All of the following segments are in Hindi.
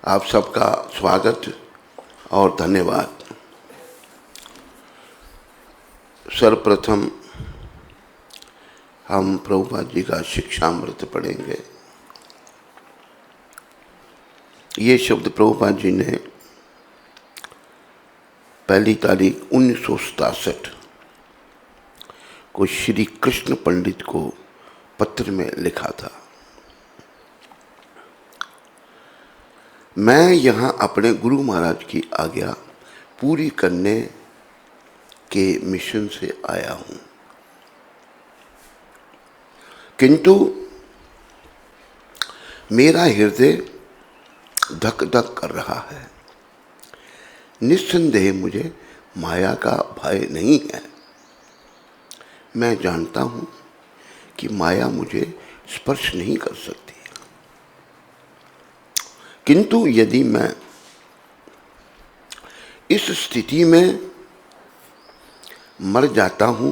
आप सबका स्वागत और धन्यवाद। सर्वप्रथम हम प्रभुपाद जी का शिक्षामृत पढ़ेंगे। ये शब्द प्रभुपाद जी ने 1 तारीख 1967 को श्री कृष्ण पंडित को पत्र में लिखा था। मैं यहाँ अपने गुरु महाराज की आज्ञा पूरी करने के मिशन से आया हूँ, किंतु मेरा हृदय धक धक कर रहा है। निस्संदेह मुझे माया का भय नहीं है। मैं जानता हूँ कि माया मुझे स्पर्श नहीं कर सकती, किंतु यदि मैं इस स्थिति में मर जाता हूँ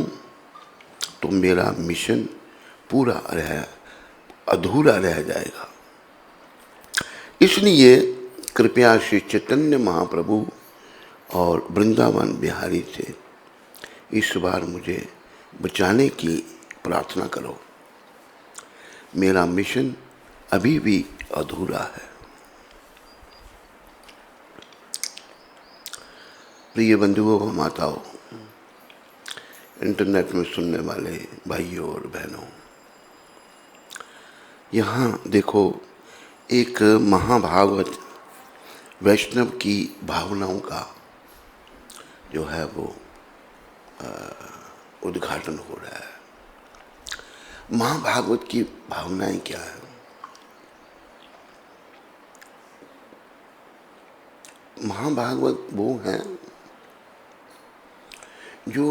तो मेरा मिशन अधूरा रह जाएगा। इसलिए कृपया श्री चैतन्य महाप्रभु और वृंदावन बिहारी से इस बार मुझे बचाने की प्रार्थना करो। मेरा मिशन अभी भी अधूरा है। प्रिय बंधुओं व माताओं, इंटरनेट में सुनने वाले भाइयों और बहनों, यहाँ देखो एक महाभागवत वैष्णव की भावनाओं का जो है वो उद्घाटन हो रहा है। महाभागवत की भावनाएं क्या है? महाभागवत वो हैं जो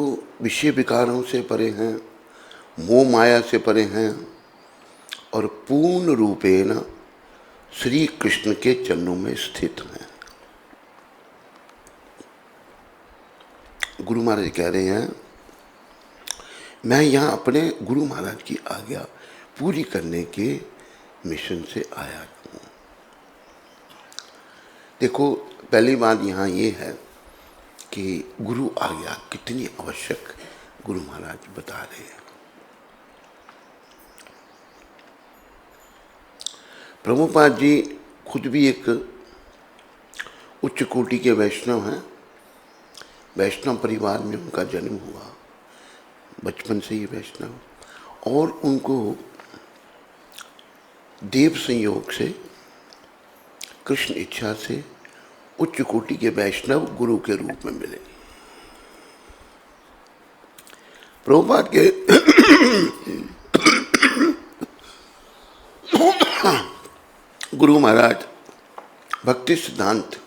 विषय विकारों से परे हैं, मोह माया से परे हैं और पूर्ण रूपेण श्री कृष्ण के चरणों में स्थित हैं। गुरु महाराज कह रहे हैं, मैं यहाँ अपने गुरु महाराज की आज्ञा पूरी करने के मिशन से आया हूँ। देखो, पहली बात यहाँ ये है कि गुरु आज्ञा कितनी आवश्यक गुरु महाराज बता रहे हैं। प्रभुपाद जी खुद भी एक उच्च कोटि के वैष्णव हैं। वैष्णव परिवार में उनका जन्म हुआ, बचपन से ही वैष्णव, और उनको देव संयोग से, कृष्ण इच्छा से उच्च कोटि के वैष्णव गुरु के रूप में मिले। प्रभुपाद के गुरु महाराज भक्ति सिद्धांत,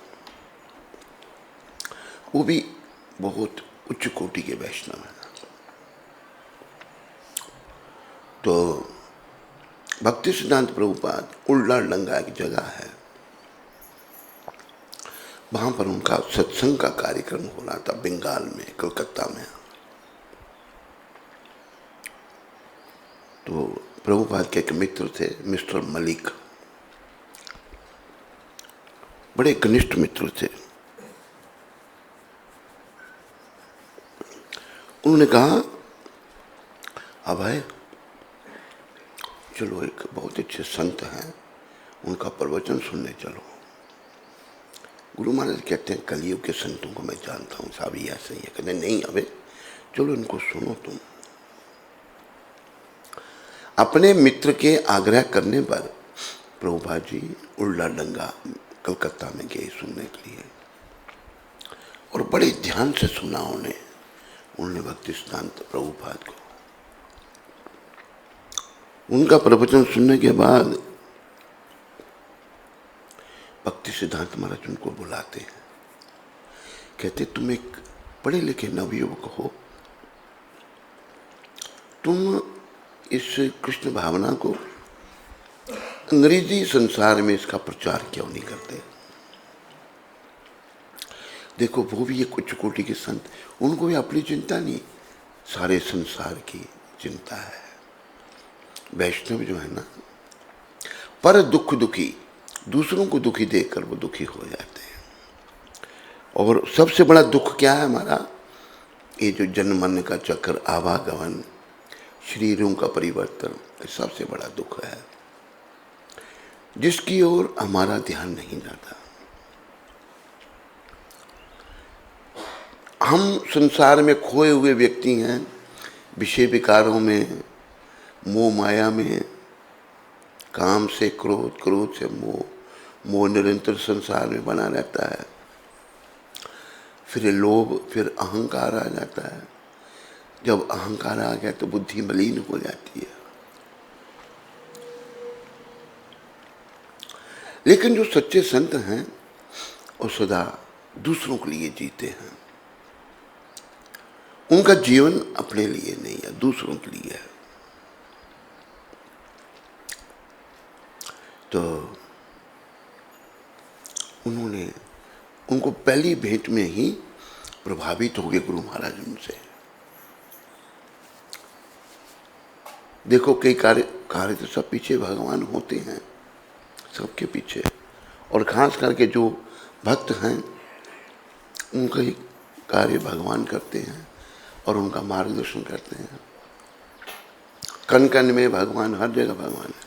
वो भी बहुत उच्च कोटि के वैष्णव हैं। तो भक्ति सिद्धांत प्रभुपाद उल्लाडंगा एक जगह है, वहाँ पर उनका सत्संग का कार्यक्रम हो रहा था बंगाल में, कलकत्ता में। तो प्रभुपाद के एक मित्र थे, मिस्टर मलिक, बड़े घनिष्ठ मित्र थे। उन्होंने कहा, अभय चलो, एक बहुत अच्छे संत हैं, उनका प्रवचन सुनने चलो। गुरु महाराज कहते हैं, कलयुग के संतों को मैं जानता हूँ, साहब ये ऐसे ही है। कहते नहीं अबे चलो इनको सुनो तुम। अपने मित्र के आग्रह करने पर प्रभुपाद जी उल्लाडंगा कलकत्ता में गए सुनने के लिए, और बड़े ध्यान से सुना उन्होंने भक्ति सिद्धांत प्रभुपाद को। उनका प्रवचन सुनने के बाद भक्ति सिद्धांत महाराज उनको बुलाते हैं। कहते, तुम एक पढ़े लिखे नवयुवक हो, तुम इस कृष्ण भावना को अंग्रेजी संसार में इसका प्रचार क्यों नहीं करते? देखो, वो भी एक उच्च कोटि के संत, उनको भी अपनी चिंता नहीं, सारे संसार की चिंता है। वैष्णव जो है ना, पर दुख दुखी दूसरों को दुखी देखकर वो दुखी हो जाते हैं। और सबसे बड़ा दुख क्या है हमारा? ये जो जन्म मरण का चक्र, आवागमन, शरीरों का परिवर्तन, ये सबसे बड़ा दुख है, जिसकी ओर हमारा ध्यान नहीं जाता। हम संसार में खोए हुए व्यक्ति हैं, विषय विकारों में, मोह माया में, काम से क्रोध, क्रोध से मोह, मोह निरंतर संसार में बना रहता है। फिर लोभ, फिर अहंकार आ जाता है। जब अहंकार आ गया तो बुद्धि मलिन हो जाती है। लेकिन जो सच्चे संत हैं वो सदा दूसरों के लिए जीते हैं। उनका जीवन अपने लिए नहीं है, दूसरों के लिए है। तो उन्होंने उनको पहली भेंट में ही प्रभावित हो गए गुरु महाराज उनसे। देखो कई कार्य तो सब पीछे भगवान होते हैं, सबके पीछे, और खास करके जो भक्त हैं उनका ही कार्य भगवान करते हैं और उनका मार्गदर्शन करते हैं। कण कण में भगवान, हर जगह भगवान है।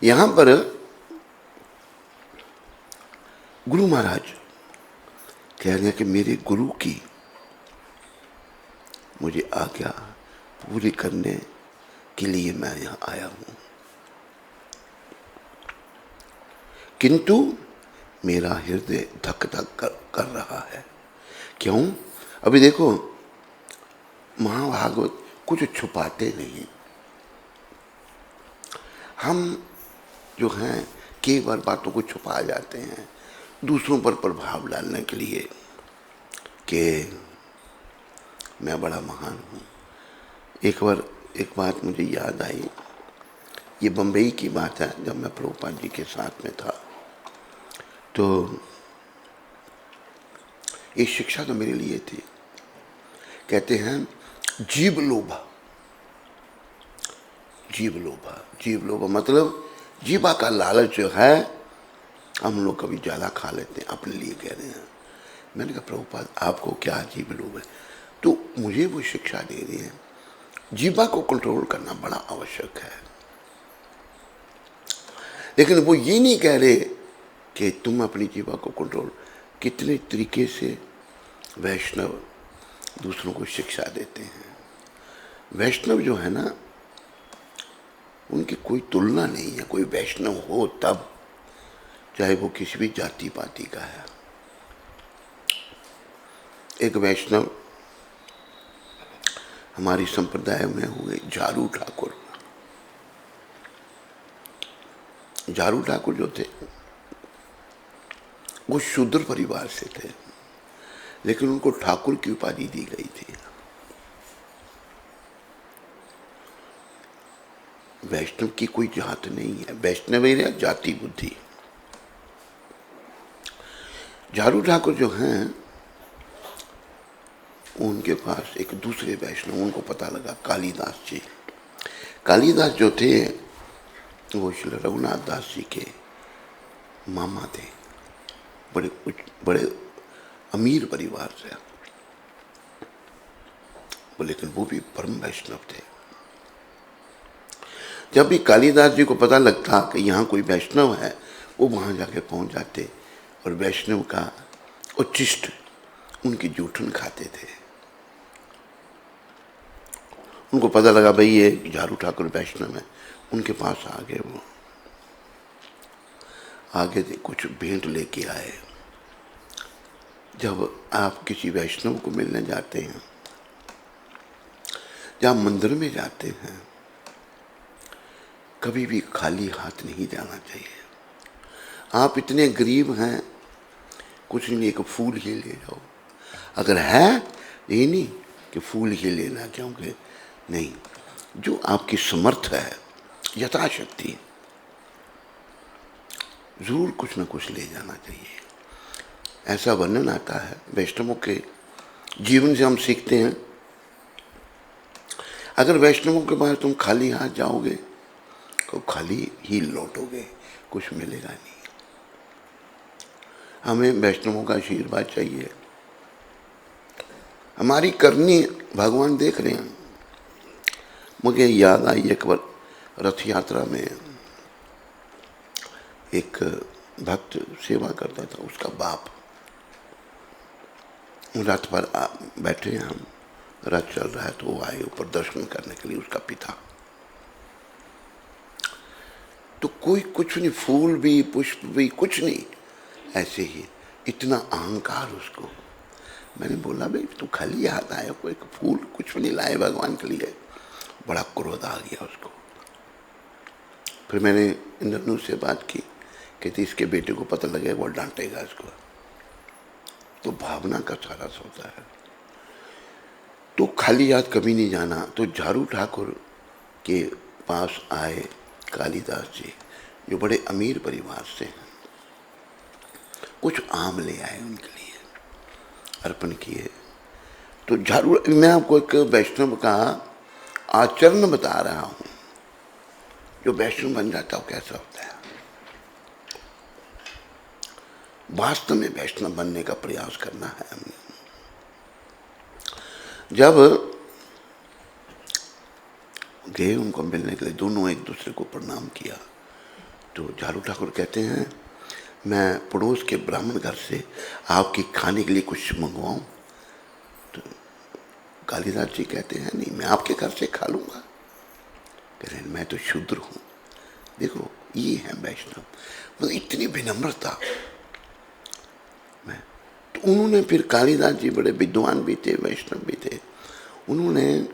यहां पर गुरु महाराज कह रहे हैं कि मेरे गुरु की मुझे आज्ञा पूरी करने के लिए मैं यहां आया हूं, किंतु मेरा हृदय धक धक कर रहा है। क्यों? अभी देखो, महाभागवत कुछ छुपाते नहीं। हम जो हैं कई बार बातों को छुपा जाते हैं दूसरों पर प्रभाव डालने के लिए कि मैं बड़ा महान हूँ। एक बात मुझे याद आई, ये बम्बई की बात है, जब मैं प्रभुपाद जी के साथ में था। तो ये शिक्षा तो मेरे लिए थी। कहते हैं जीव लोभा, जीव लोभा, जीव लोभा मतलब जीवा का लालच जो है, हम लोग कभी ज़्यादा खा लेते हैं, अपने लिए कह रहे हैं। मैंने कहा प्रभुपाद आपको क्या जीव लोभ है? तो मुझे वो शिक्षा दे रही है, जीवा को कंट्रोल करना बड़ा आवश्यक है। लेकिन वो ये नहीं कह रहे कि तुम अपनी जीवा को कंट्रोल। कितने तरीके से वैष्णव दूसरों को शिक्षा देते हैं। वैष्णव जो है ना, उनकी कोई तुलना नहीं है। कोई वैष्णव हो तब, चाहे वो किसी भी जाति पाति का है। एक वैष्णव हमारी संप्रदाय में हुए झारू ठाकुर। झारू ठाकुर जो थे वो शूद्र परिवार से थे, लेकिन उनको ठाकुर की उपाधि दी गई थी। वैष्णव की कोई जात नहीं है, वैष्णव है जाति बुद्धि। झारू ठाकुर जो हैं, उनके पास एक दूसरे वैष्णव, उनको पता लगा, कालिदास जी। कालिदास जो थे वो श्री रघुनाथ दास जी के मामा थे, बड़े अमीर परिवार से, लेकिन वो भी परम वैष्णव थे। जब भी कालिदास जी को पता लगता कि यहाँ कोई वैष्णव है, वो वहाँ जाके पहुँच जाते और वैष्णव का उच्छिष्ट, उनकी जूठन खाते थे। उनको पता लगा भाई ये झारू ठाकुर वैष्णव है, उनके पास आ गए। वो आगे कुछ भेंट लेके आए। जब आप किसी वैष्णव को मिलने जाते हैं, जब मंदिर में जाते हैं, कभी भी खाली हाथ नहीं जाना चाहिए। आप इतने गरीब हैं, कुछ नहीं, एक फूल ही ले जाओ। अगर है, ये नहीं कि फूल ही लेना, क्योंकि नहीं, जो आपकी समर्थ है यथाशक्ति जरूर कुछ न कुछ ले जाना चाहिए। ऐसा वर्णन आता है वैष्णवों के जीवन से, हम सीखते हैं। अगर वैष्णवों के पास तुम खाली हाथ जाओगे, तो खाली ही लौटोगे, कुछ मिलेगा नहीं। हमें वैष्णवों का आशीर्वाद चाहिए। हमारी करनी भगवान देख रहे हैं। मुझे याद आई एक बार रथ यात्रा में एक भक्त सेवा करता था, उसका बाप रथ पर बैठे हैं, हम रथ चल रहा है तो वो आए ऊपर दर्शन करने के लिए, उसका पिता। तो कोई कुछ नहीं, फूल भी पुष्प भी कुछ नहीं, ऐसे ही इतना अहंकार उसको। मैंने बोला भाई तू खाली हाथ आया, कोई फूल कुछ भी नहीं लाए भगवान के लिए। बड़ा क्रोध आ गया उसको। फिर मैंने इंद्रनु से बात की, कहती इसके बेटे को पता लगे वो डांटेगा इसको। तो भावना का सारा होता है। तो खाली हाथ कभी नहीं जाना। तो झारू ठाकुर के पास आए कालिदास जी, जो बड़े अमीर परिवार से हैं। कुछ आम ले आए उनके लिए, अर्पण किए। तो झारू, मैं आपको एक वैष्णव का आचरण बता रहा हूं, जो वैष्णव बन जाता है कैसा होता है। वास्तव में वैष्णव बनने का प्रयास करना है हमने। जब गए उनको मिलने के लिए, दोनों एक दूसरे को प्रणाम किया। तो झारू ठाकुर कहते हैं मैं पड़ोस के ब्राह्मण घर से आपके खाने के लिए कुछ मंगवाऊं? तो कालिदास जी कहते हैं नहीं, मैं आपके घर से खा लूंगा। कह रहे मैं तो शूद्र हूं। देखो ये है वैष्णव, मतलब इतनी विनम्रता। तो उन्होंने फिर, कालिदास जी बड़े विद्वान भी थे, वैष्णव भी थे, उन्होंने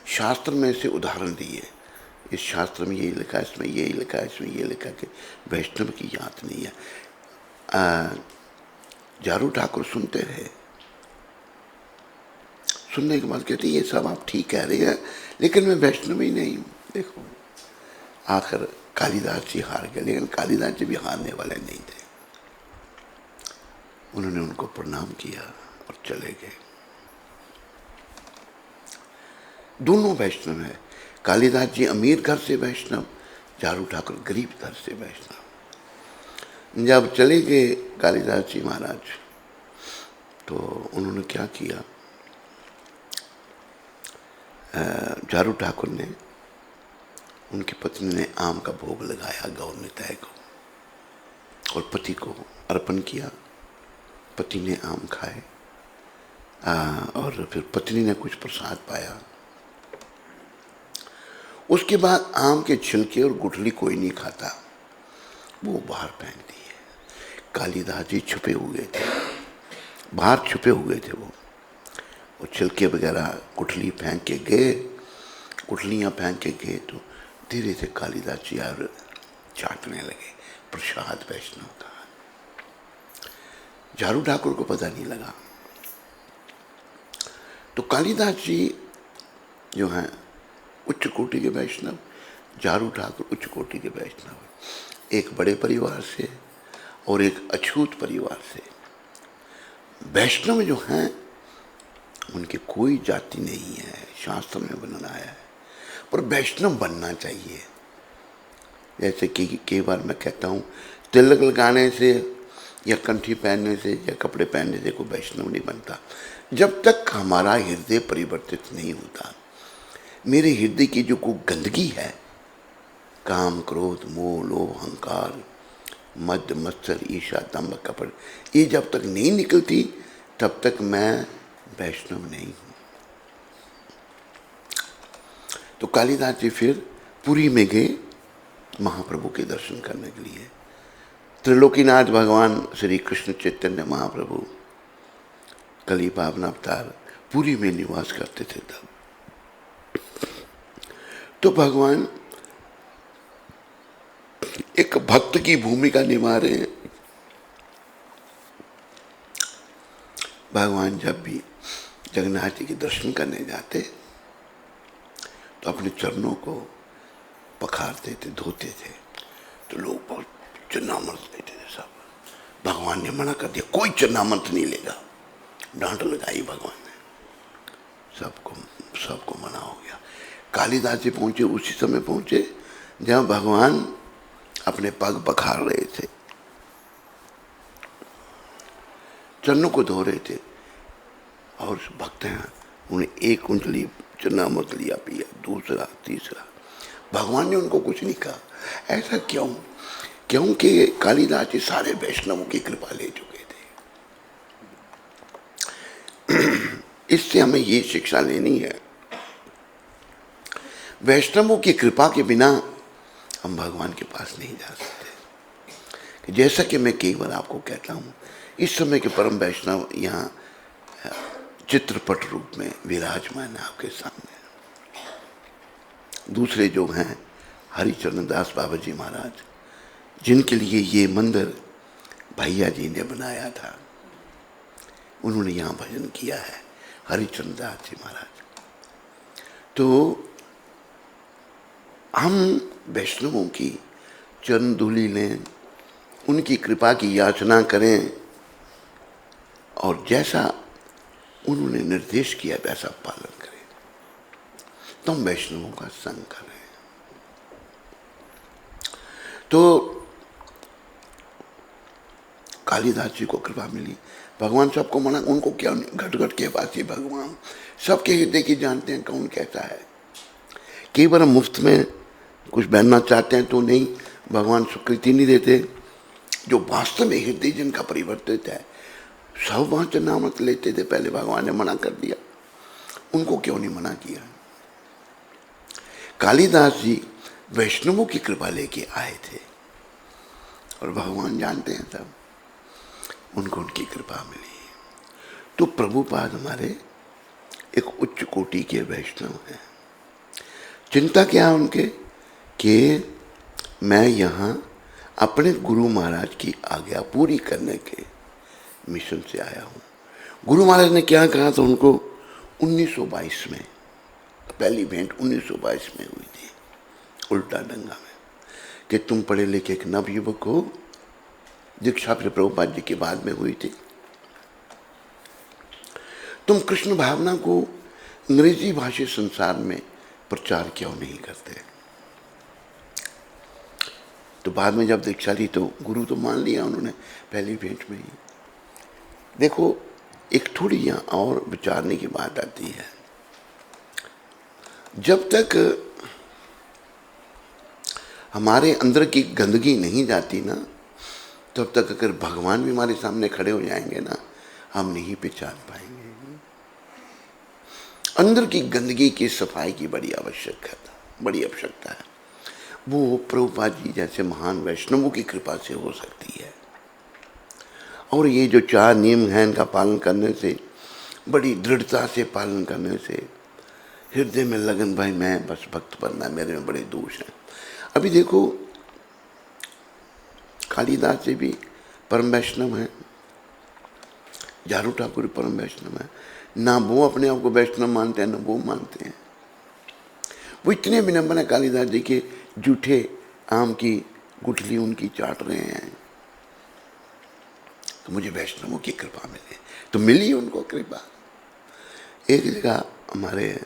शास्त्र में से उदाहरण दिए। इस शास्त्र में यही लिखा है, इसमें यही लिखा है, इसमें ये लिखा है कि वैष्णव की याद नहीं है। झारू ठाकुर सुनते रहे। सुनने के बाद कहते ये सब आप ठीक कह रहे हैं, लेकिन मैं वैष्णव ही नहीं हूँ। देखो आखिर कालिदास जी हार गए, लेकिन कालिदास जी भी हारने वाले नहीं थे। उन्होंने उनको प्रणाम किया और चले गए। दोनों वैष्णव है। कालिदास जी अमीर घर से वैष्णव, झारू ठाकुर गरीब घर से वैष्णव। जब चले गए कालिदास जी महाराज, तो उन्होंने क्या किया, झारू ठाकुर ने, उनकी पत्नी ने आम का भोग लगाया गौर निताय को और पति को अर्पण किया। पति ने आम खाए और फिर पत्नी ने कुछ प्रसाद पाया। उसके बाद आम के छिलके और गुठली कोई नहीं खाता, वो बाहर फेंक दिए। कालिदास जी छुपे हुए थे, बाहर छुपे हुए थे। वो छिलके वगैरह गुठली फेंक के गए, गुठलियाँ फेंक के गए। तो धीरे से कालिदास जी और चाटने लगे प्रसाद वैष्णव का। झारू ठाकुर को पता नहीं लगा। तो कालिदास जी जो हैं उच्च कोटि के वैष्णव, झारू ठाकुर उच्च कोटि के वैष्णव। एक बड़े परिवार से और एक अछूत परिवार से। वैष्णव जो हैं उनकी कोई जाति नहीं है, शास्त्र में बनाया है, पर वैष्णव बनना चाहिए। जैसे कि कई बार मैं कहता हूँ, तिलक लगाने से या कंठी पहनने से या कपड़े पहनने से कोई वैष्णव नहीं बनता, जब तक हमारा हृदय परिवर्तित नहीं होता। मेरे हृदय की जो कोई गंदगी है, काम क्रोध मोह लोभ अहंकार मद मत्सर ईर्ष्या दंभ कपट, ये जब तक नहीं निकलती तब तक मैं वैष्णव नहीं हूं। तो कालिदास जी फिर पुरी में गए महाप्रभु के दर्शन करने के लिए। त्रिलोकीनाथ भगवान श्री कृष्ण चैतन्य महाप्रभु कली पावन अवतार पुरी में निवास करते थे तब। तो भगवान एक भक्त की भूमिका निभा रहे हैं। भगवान जब भी जगन्नाथ जी के दर्शन करने जाते तो अपने चरणों को पखारते थे, धोते थे। तो लोग बहुत चरणामृत लेते थे सब। भगवान ने मना कर दिया, कोई चरणामृत नहीं लेगा। डांट लगाई भगवान ने, सबको मना हो गया। कालिदास जी पहुंचे उसी समय पहुंचे जहां भगवान अपने पग पखार रहे थे, चरणों को धो रहे थे, और भक्त हैं उन्हें एक कुंडली चरणामृत लिया, पिया, दूसरा, तीसरा, भगवान ने उनको कुछ नहीं कहा। ऐसा क्यों? क्योंकि कालिदास जी सारे वैष्णवों की कृपा ले चुके थे। इससे हमें ये शिक्षा लेनी है, वैष्णवों की कृपा के बिना हम भगवान के पास नहीं जा सकते। जैसा कि मैं कई बार आपको कहता हूँ, इस समय के परम वैष्णव यहाँ चित्रपट रूप में विराजमान है आपके सामने। दूसरे जो हैं हरिचरण दास बाबा जी महाराज, जिनके लिए ये मंदिर भैया जी ने बनाया था, उन्होंने यहाँ भजन किया है, हरिचरण दास जी महाराज। तो हम वैष्णवों की चरण धूलि लें, उनकी कृपा की याचना करें, और जैसा उन्होंने निर्देश किया वैसा पालन करें, तो हम वैष्णवों का संग करें। तो कालिदास जी को कृपा मिली, भगवान सबको मना, उनको क्या, घट घट के वासी भगवान सबके हृदय की जानते हैं कौन कैसा है। कई बार हम मुफ्त में कुछ बनना चाहते हैं तो नहीं, भगवान स्वीकृति नहीं देते। जो वास्तव में हृदय जिनका परिवर्तित है, सब वहां चरणामृत लेते थे, पहले भगवान ने मना कर दिया, उनको क्यों नहीं मना किया? कालिदास जी वैष्णवों की कृपा लेके आए थे, और भगवान जानते हैं तब उनको उनकी कृपा मिली। तो प्रभुपाद हमारे एक उच्च कोटि के वैष्णव हैं। चिंता क्या है उनके कि मैं यहाँ अपने गुरु महाराज की आज्ञा पूरी करने के मिशन से आया हूँ। गुरु महाराज ने क्या कहा था उनको 1922 में, पहली भेंट 1922 में हुई थी उल्टा डंगा में, कि तुम पढ़े लिखे एक नव युवक हो। दीक्षा फिर प्रभुपाद जी के बाद में हुई थी। तुम कृष्ण भावना को अंग्रेजी भाषी संसार में प्रचार क्यों नहीं करते? तो बाद में जब दीक्षा ली तो गुरु तो मान लिया उन्होंने पहली भेंट में ही। देखो, एक थोड़ी यहाँ और विचारने की बात आती है, जब तक हमारे अंदर की गंदगी नहीं जाती ना, तब तक अगर भगवान भी हमारे सामने खड़े हो जाएंगे ना, हम नहीं पहचान पाएंगे। अंदर की गंदगी की सफाई की बड़ी आवश्यकता है। वो प्रभुपाद जी जैसे महान वैष्णवों की कृपा से हो सकती है। और ये जो 4 नियम हैं, इनका पालन करने से, बड़ी दृढ़ता से पालन करने से, हृदय में लगन, भाई मैं बस भक्त बनना, मेरे में बड़े दोष हैं। अभी देखो, कालिदास जी भी परम वैष्णव हैं, झारू ठाकुर परम वैष्णव हैं। ना वो अपने आप को वैष्णव मानते हैं, ना वो मानते हैं। वो इतने विनम्र हैं कालिदास जी के, जूठे आम की गुठली उनकी चाट रहे हैं। तो मुझे वैष्णवों की कृपा मिले, तो मिली उनको कृपा। एक जगह हमारे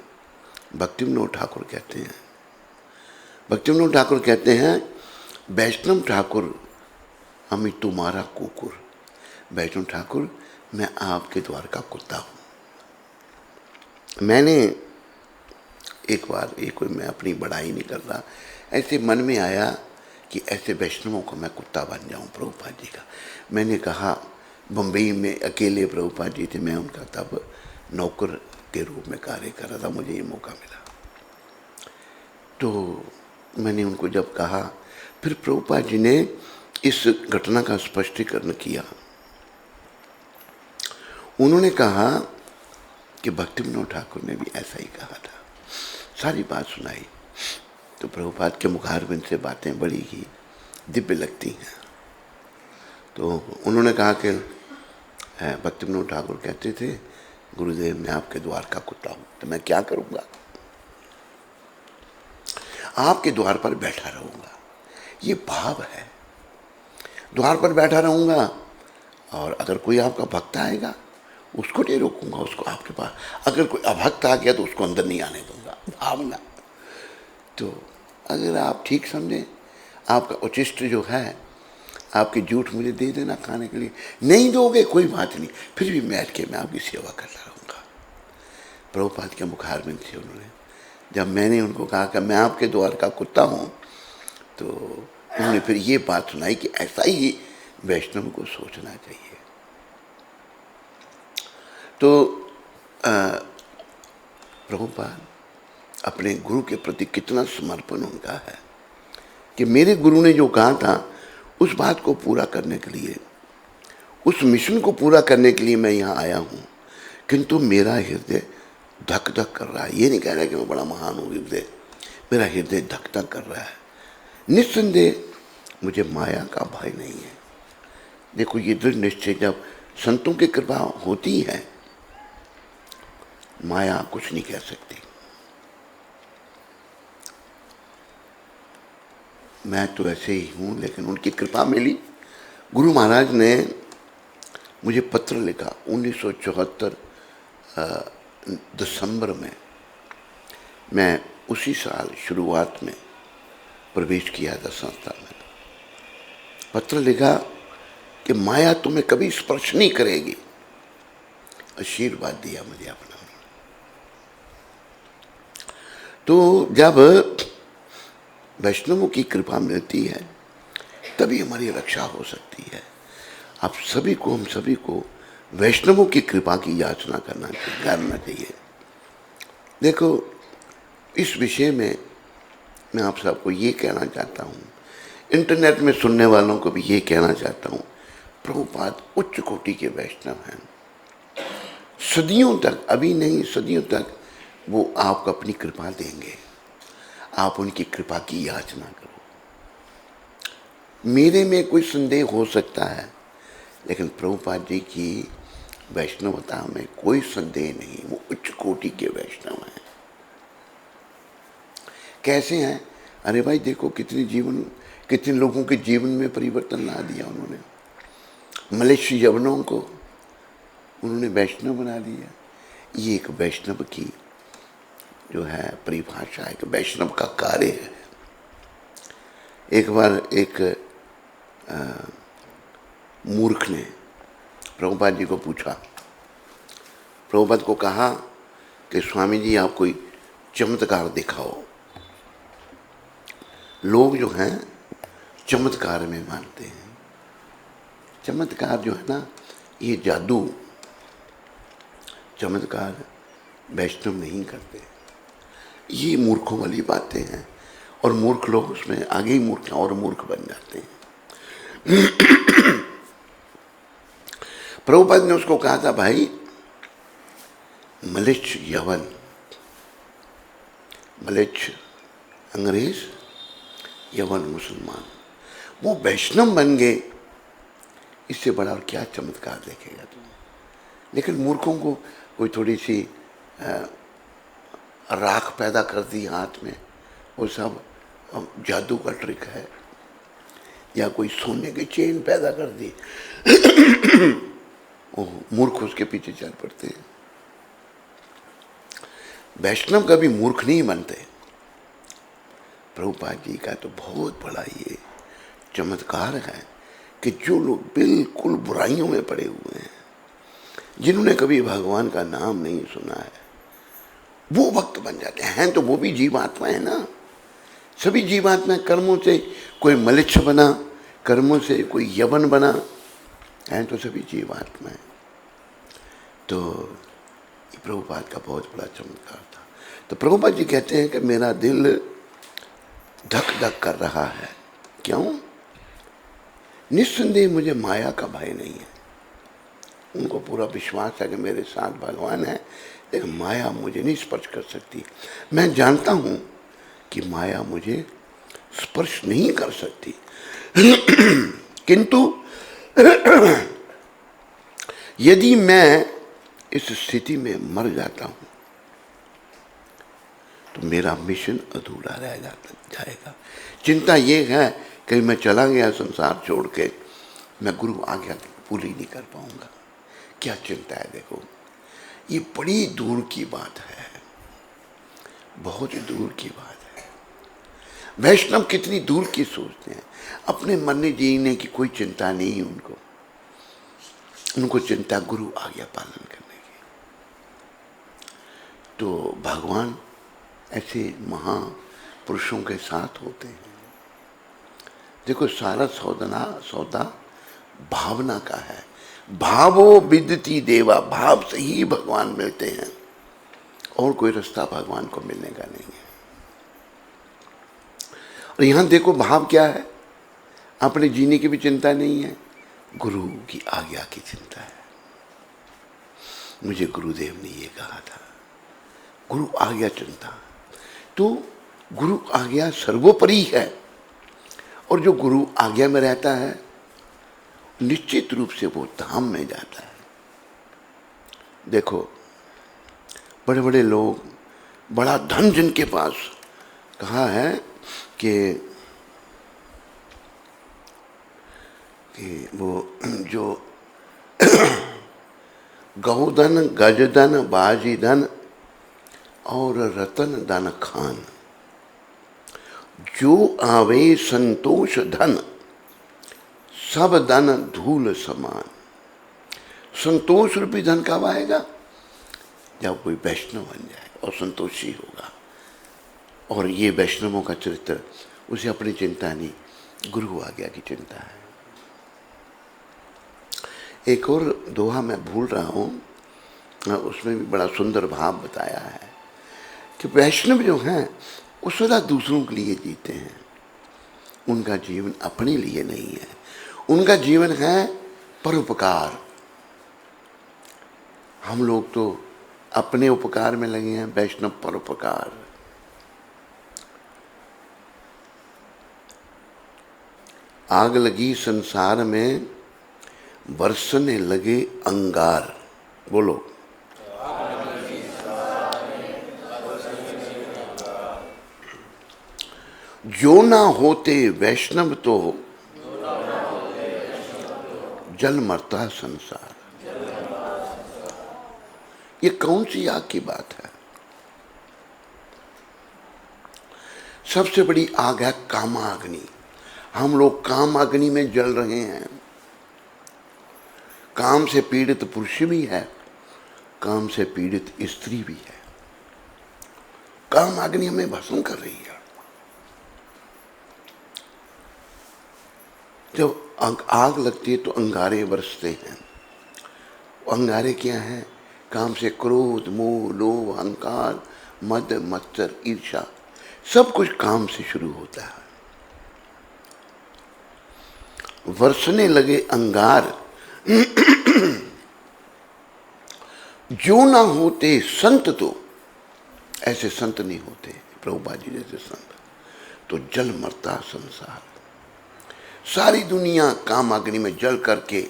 भक्तिविनोद ठाकुर कहते हैं, वैष्णव ठाकुर हमें तुम्हारा कुकुर। वैष्णव ठाकुर, मैं आपके द्वार का कुत्ता हूँ। मैंने एक बार, मैं अपनी बड़ाई नहीं कर रहा, ऐसे मन में आया कि ऐसे वैष्णवों को मैं कुत्ता बन जाऊं प्रभुपाद जी का। मैंने कहा, बम्बई में अकेले प्रभुपाद जी थे, मैं उनका तब नौकर के रूप में कार्य कर रहा था, मुझे ये मौका मिला। तो मैंने उनको जब कहा, फिर प्रभुपाद जी ने इस घटना का स्पष्टीकरण किया। उन्होंने कहा कि भक्तिविनोद ठाकुर ने भी ऐसा ही कहा था। सारी बात सुनाई तो प्रभुपाद के मुखारबिंद से बातें बड़ी ही दिव्य लगती हैं। तो उन्होंने कहा कि भक्तिविनोद ठाकुर कहते थे, गुरुदेव मैं आपके द्वार का कुत्ता हूँ, तो मैं क्या करूँगा? आपके द्वार पर बैठा रहूँगा, ये भाव है। द्वार पर बैठा रहूँगा, और अगर कोई आपका भक्त आएगा उसको नहीं रोकूंगा, उसको आपके पास। अगर कोई अभक्त आ गया तो उसको अंदर नहीं आने दूंगा। भावना, तो अगर आप ठीक समझें, आपका उचिष्ट जो है, आपकी जूठ मुझे दे देना खाने के लिए, नहीं दोगे कोई बात नहीं, फिर भी बैठ के मैं आपकी सेवा करता रहूँगा। प्रभुपाद के मुखारबिंद थे उन्होंने। जब मैंने उनको कहा कि मैं आपके द्वार का कुत्ता हूँ, तो उन्होंने फिर ये बात सुनाई कि ऐसा ही वैष्णव को सोचना चाहिए। तो प्रभुपाद अपने गुरु के प्रति कितना समर्पण उनका है कि मेरे गुरु ने जो कहा था उस बात को पूरा करने के लिए, उस मिशन को पूरा करने के लिए मैं यहाँ आया हूँ। किंतु मेरा हृदय धक धक कर रहा है। ये नहीं कह रहा कि मैं बड़ा महान हूँ हृदय, मेरा हृदय धक धक कर रहा है। निस्संदेह मुझे माया का भय नहीं है। देखो ये दृढ़ निश्चय जब संतों की कृपा होती है, माया कुछ नहीं कह सकती। मैं तो ऐसे ही हूँ, लेकिन उनकी कृपा मिली। गुरु महाराज ने मुझे पत्र लिखा 1974 दिसंबर में। मैं उसी साल शुरुआत में प्रवेश किया था संस्था में। पत्र लिखा कि माया तुम्हें कभी स्पर्श नहीं करेगी। आशीर्वाद दिया मुझे अपना। तो जब वैष्णवों की कृपा मिलती है तभी हमारी रक्षा हो सकती है। आप सभी को, हम सभी को वैष्णवों की कृपा की याचना करना चाहिए। देखो इस विषय में मैं आप सबको ये कहना चाहता हूँ, इंटरनेट में सुनने वालों को भी ये कहना चाहता हूँ, प्रभुपाद उच्च कोटि के वैष्णव हैं। सदियों तक, अभी नहीं सदियों तक वो आपको अपनी कृपा देंगे। आप उनकी कृपा की याचना करो। मेरे में कोई संदेह हो सकता है, लेकिन प्रभुपाद जी की वैष्णवता में कोई संदेह नहीं। वो उच्च कोटि के वैष्णव हैं। कैसे हैं? अरे भाई देखो कितने लोगों के जीवन में परिवर्तन ला दिया उन्होंने। मलेच्छ यवनों को उन्होंने वैष्णव बना दिया। ये एक वैष्णव की जो है परिभाषा है कि वैष्णव का कार्य है। एक बार एक मूर्ख ने प्रभुपाद जी को पूछा, प्रभुपाद को कहा कि स्वामी जी आप कोई चमत्कार दिखाओ। लोग जो हैं चमत्कार में मानते हैं। चमत्कार जो है ना, ये जादू, चमत्कार वैष्णव नहीं करते। ये मूर्खों वाली बातें हैं, और मूर्ख लोग उसमें आगे ही मूर्ख और मूर्ख बन जाते हैं। प्रभुपाद ने उसको कहा था, भाई मलेच्छ यवन, मलेच्छ अंग्रेज, यवन मुसलमान, वो वैष्णव बन गए, इससे बड़ा और क्या चमत्कार देखेगा तुम। लेकिन मूर्खों को कोई थोड़ी सी राख पैदा कर दी हाथ में, वो सब जादू का ट्रिक है। या कोई सोने की चेन पैदा कर दी, वो मूर्ख उसके पीछे चल पड़ते हैं। वैष्णव कभी मूर्ख नहीं बनते। प्रभुपाद जी का तो बहुत बड़ा ये चमत्कार है कि जो लोग बिल्कुल बुराइयों में पड़े हुए हैं, जिन्होंने कभी भगवान का नाम नहीं सुना है, वो भक्त बन जाते हैं। तो वो भी जीवात्मा है ना। सभी जीवात्मा कर्मों से कोई मलेच्छ बना, कर्मों से कोई यवन बना है, तो सभी जीवात्मा है। तो प्रभुपाद का बहुत बड़ा चमत्कार था। तो प्रभुपाद जी कहते हैं कि मेरा दिल धक धक कर रहा है। क्यों? निस्संदेह मुझे माया का भय नहीं है। उनको पूरा विश्वास है कि मेरे साथ भगवान है, लेकिन माया मुझे नहीं स्पर्श कर सकती। मैं जानता हूं कि माया मुझे स्पर्श नहीं कर सकती। किंतु यदि मैं इस स्थिति में मर जाता हूं तो मेरा मिशन अधूरा रह जाएगा। चिंता ये है कि मैं चला गया संसार छोड़ के, मैं गुरु आज्ञा पूरी नहीं कर पाऊंगा। क्या चिंता है? देखो ये बड़ी दूर की बात है, बहुत ही दूर की बात है। वैष्णव कितनी दूर की सोचते हैं, अपने मरने जीने की कोई चिंता नहीं है उनको, उनको चिंता गुरु आज्ञा पालन करने की। तो भगवान ऐसे महापुरुषों के साथ होते हैं। देखो सारा सौदा भावना का है। भावो विदति देवा, भाव से ही भगवान मिलते हैं, और कोई रास्ता भगवान को मिलने का नहीं है। और यहां देखो भाव क्या है, अपने जीने की भी चिंता नहीं है, गुरु की आज्ञा की चिंता है। मुझे गुरुदेव ने ये कहा था, गुरु आज्ञा चिंता। तो गुरु आज्ञा सर्वोपरि है, और जो गुरु आज्ञा में रहता है निश्चित रूप से वो धाम में जाता है। देखो बड़े बड़े लोग, बड़ा धन जिनके पास, कहा है कि वो जो गौधन, गजधन, बाजीधन और रतन धन खान, जो आवे संतोष धन, सब धन धूल समान। संतोष रूपी धन कब आएगा? जब कोई वैष्णव बन जाए और संतोषी होगा। और ये वैष्णवों का चरित्र, उसे अपनी चिंता नहीं, गुरु आज्ञा की चिंता है। एक और दोहा मैं भूल रहा हूँ, उसमें भी बड़ा सुंदर भाव बताया है कि वैष्णव जो हैं वो सदा दूसरों के लिए जीते हैं, उनका जीवन अपने लिए नहीं है, उनका जीवन है परोपकार। हम लोग तो अपने उपकार में लगे हैं, वैष्णव परोपकार। आग लगी संसार में, बरसने लगे अंगार। बोलो, जो ना होते वैष्णव तो जल मरता संसार। ये कौन सी आग की बात है? सबसे बड़ी आग है कामाग्नि। हम लोग कामाग्नि में जल रहे हैं। काम से पीड़ित पुरुष भी है, काम से पीड़ित स्त्री भी है। कामाग्नि हमें भस्म कर रही है। जब आग लगती है तो अंगारे बरसते हैं। अंगारे क्या है? काम से क्रोध, मोह, लोभ, अहंकार, मद, मत्सर, ईर्ष्या, सब कुछ काम से शुरू होता है। बरसने लगे अंगार, जो ना होते संत तो, ऐसे संत नहीं होते प्रभुपाद जी जैसे संत, तो जल मरता संसार। सारी दुनिया कामाग्नि में जल करके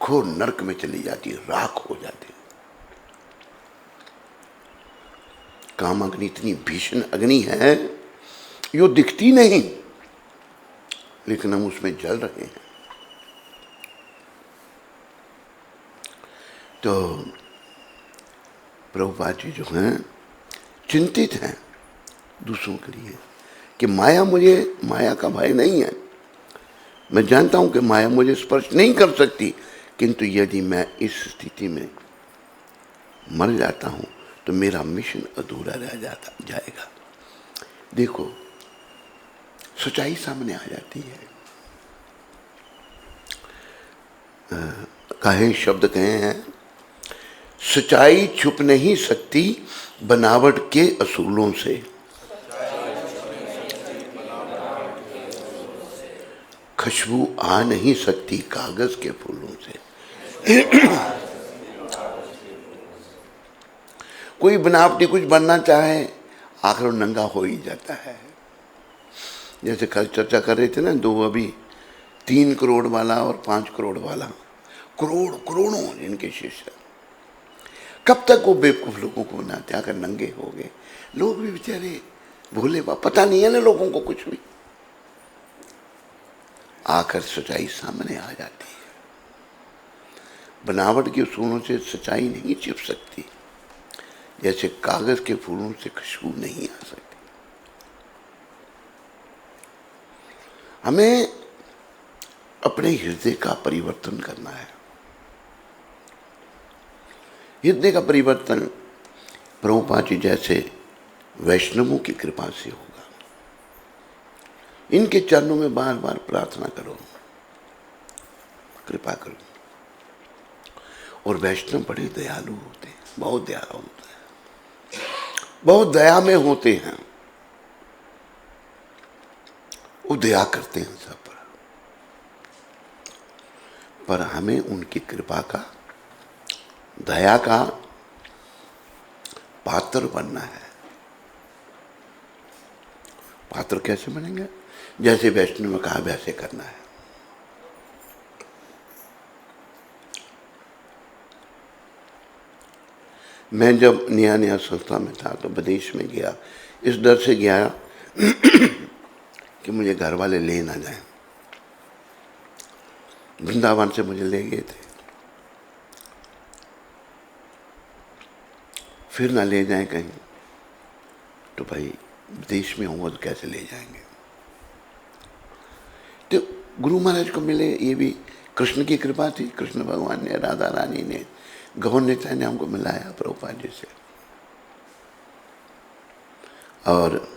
घोर नरक में चली जाती है, राख हो जाती है। कामाग्नि इतनी भीषण अग्नि है, यो दिखती नहीं, लेकिन हम उसमें जल रहे हैं। तो प्रभुपाद जी जो हैं चिंतित हैं दूसरों के लिए कि माया का भय नहीं है। मैं जानता हूं कि माया मुझे स्पर्श नहीं कर सकती, किंतु यदि मैं इस स्थिति में मर जाता हूं तो मेरा मिशन अधूरा रह जाएगा। देखो सच्चाई सामने आ जाती है। कहे शब्द कहे हैं, सच्चाई छुप नहीं सकती बनावट के असूलों से, खुशबू आ नहीं सकती कागज के फूलों से। कोई बनावटी कुछ बनना चाहे, आखिर नंगा हो ही जाता है। जैसे कल चर्चा कर रहे थे ना, दो अभी 3 करोड़ वाला और 5 करोड़ वाला, करोड़ों इनके शिष्य। कब तक वो बेवकूफ लोगों को बनाते, आकर नंगे हो गए। लोग भी बेचारे भोले पता नहीं है ना लोगों को कुछ भी। आकर सच्चाई सामने आ जाती है। बनावट के उसूलों से सच्चाई नहीं छिप सकती, जैसे कागज के फूलों से खुशबू नहीं आ सकती। हमें अपने हृदय का परिवर्तन करना है। हृदय का परिवर्तन प्रभुपाद जी जैसे वैष्णवों की कृपा से होगा। इनके चरणों में बार बार प्रार्थना करो, कृपा करो। और वैष्णव बड़े दयालु होते हैं, बहुत दयालु होते हैं, बहुत दया में होते हैं। वो दया करते हैं सब पर हमें उनकी कृपा का, दया का पात्र बनना है। पात्र कैसे बनेंगे? जैसे वैष्णव ने कहा वैसे करना है। मैं जब नया नया संस्था में था तो विदेश में गया, इस डर से गया कि मुझे घर वाले ले ना जाएं। वृंदावन से मुझे ले गए थे, फिर ना ले जाएं कहीं तो भाई विदेश में होगा तो कैसे ले जाएंगे। तो गुरु महाराज को मिले, ये भी कृष्ण की कृपा थी। कृष्ण भगवान ने, राधा रानी ने, गौर नेता ने हमको मिलाया प्रभुपाद जी से। और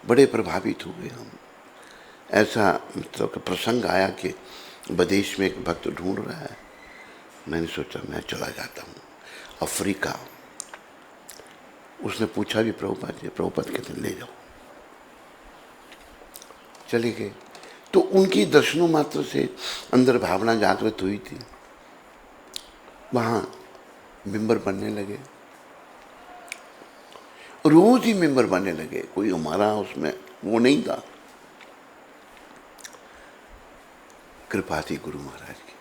बड़े प्रभावित हुए हम। ऐसा मतलब प्रसंग आया कि विदेश में एक भक्त ढूंढ रहा है। मैंने सोचा मैं चला जाता हूँ अफ्रीका। उसने पूछा भी प्रभुपाद जी, प्रभुपाद कहते ले जाओ। चले गए तो उनकी दर्शनों मात्र से अंदर भावना जागृत हुई थी। वहां मेंबर बनने लगे, रोज ही मेंबर बनने लगे। कोई हमारा उसमें वो नहीं था। कृपा थी गुरु महाराज की।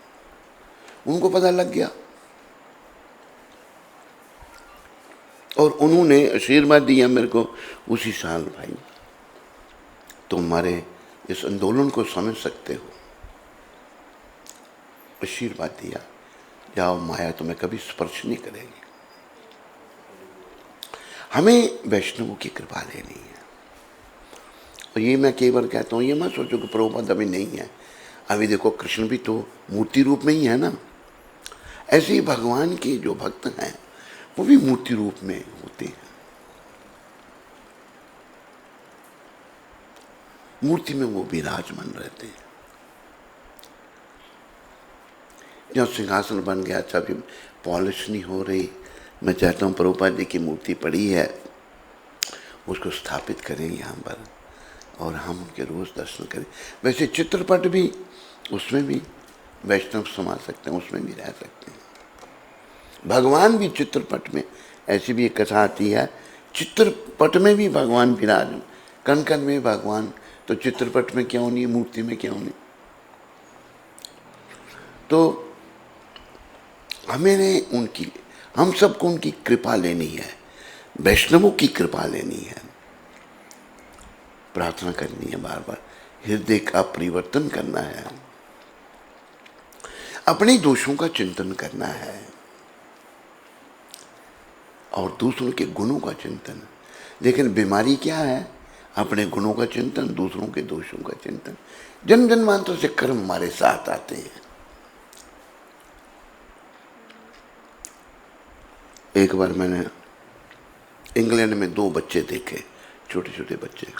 उनको पता लग गया और उन्होंने आशीर्वाद दिया मेरे को उसी साल, भाई तुम हमारे इस आंदोलन को समझ सकते हो। आशीर्वाद दिया, जाओ माया तुम्हें कभी स्पर्श नहीं करेगी। हमें वैष्णवों की कृपा लेनी है। और ये मैं कई बार कहता हूँ, ये मत सोचो कि प्रभुपाद अभी नहीं है। अभी देखो कृष्ण भी तो मूर्ति रूप में ही है ना। ऐसे ही भगवान के जो भक्त हैं वो भी मूर्ति रूप में होते हैं। मूर्ति में वो विराजमान रहते हैं। जब सिंहासन बन गया, अच्छा भी पॉलिश नहीं हो रही, मैं चाहता हूँ प्रभुपाद जी की मूर्ति पड़ी है, उसको स्थापित करें यहाँ पर और हम उनके रोज दर्शन करें। वैसे चित्रपट भी, उसमें भी वैष्णव समा सकते हैं, उसमें भी रह सकते हैं। भगवान भी चित्रपट में, ऐसी भी एक कथा आती है, चित्रपट में भी भगवान विराज, कण कण में भगवान, तो चित्रपट में क्यों नहीं, मूर्ति में क्यों नहीं। तो हमें उनकी, हम सबको उनकी कृपा लेनी है, वैष्णवों की कृपा लेनी है, प्रार्थना करनी है बार बार, हृदय का परिवर्तन करना है, अपने दोषों का चिंतन करना है और दूसरों के गुणों का चिंतन। लेकिन बीमारी क्या है? अपने गुणों का चिंतन, दूसरों के दोषों का चिंतन। जन्म जन्मांतर से कर्म हमारे साथ आते हैं। एक बार मैंने इंग्लैंड में 2 बच्चे देखे, छोटे छोटे बच्चे।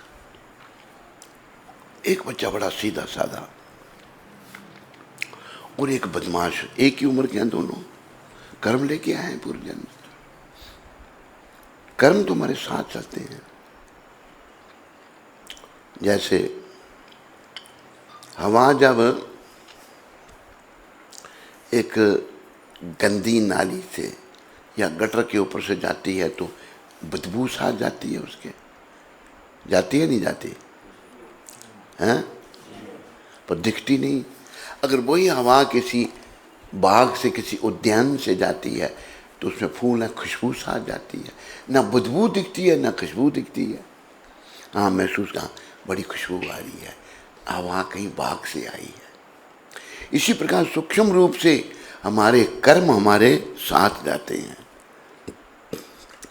एक बच्चा बड़ा सीधा साधा और एक बदमाश, एक ही उम्र के हैं दोनों। कर्म लेके आए हैं पूर्व जन्म। कर्म तो हमारे साथ चलते हैं। जैसे हवा जब एक गंदी नाली से या गटर के ऊपर से जाती है तो बदबू साथ जाती है उसके, जाती है नहीं जाती है, पर दिखती नहीं। अगर वही हवा किसी बाग से, किसी उद्यान से जाती है तो उसमें फूल है, खुशबू साथ जाती है। ना बदबू दिखती है ना खुशबू दिखती है। हाँ महसूस, हाँ बड़ी खुशबू आ रही है, हवा कहीं बाग से आई है। इसी प्रकार सूक्ष्म रूप से हमारे कर्म हमारे साथ जाते हैं।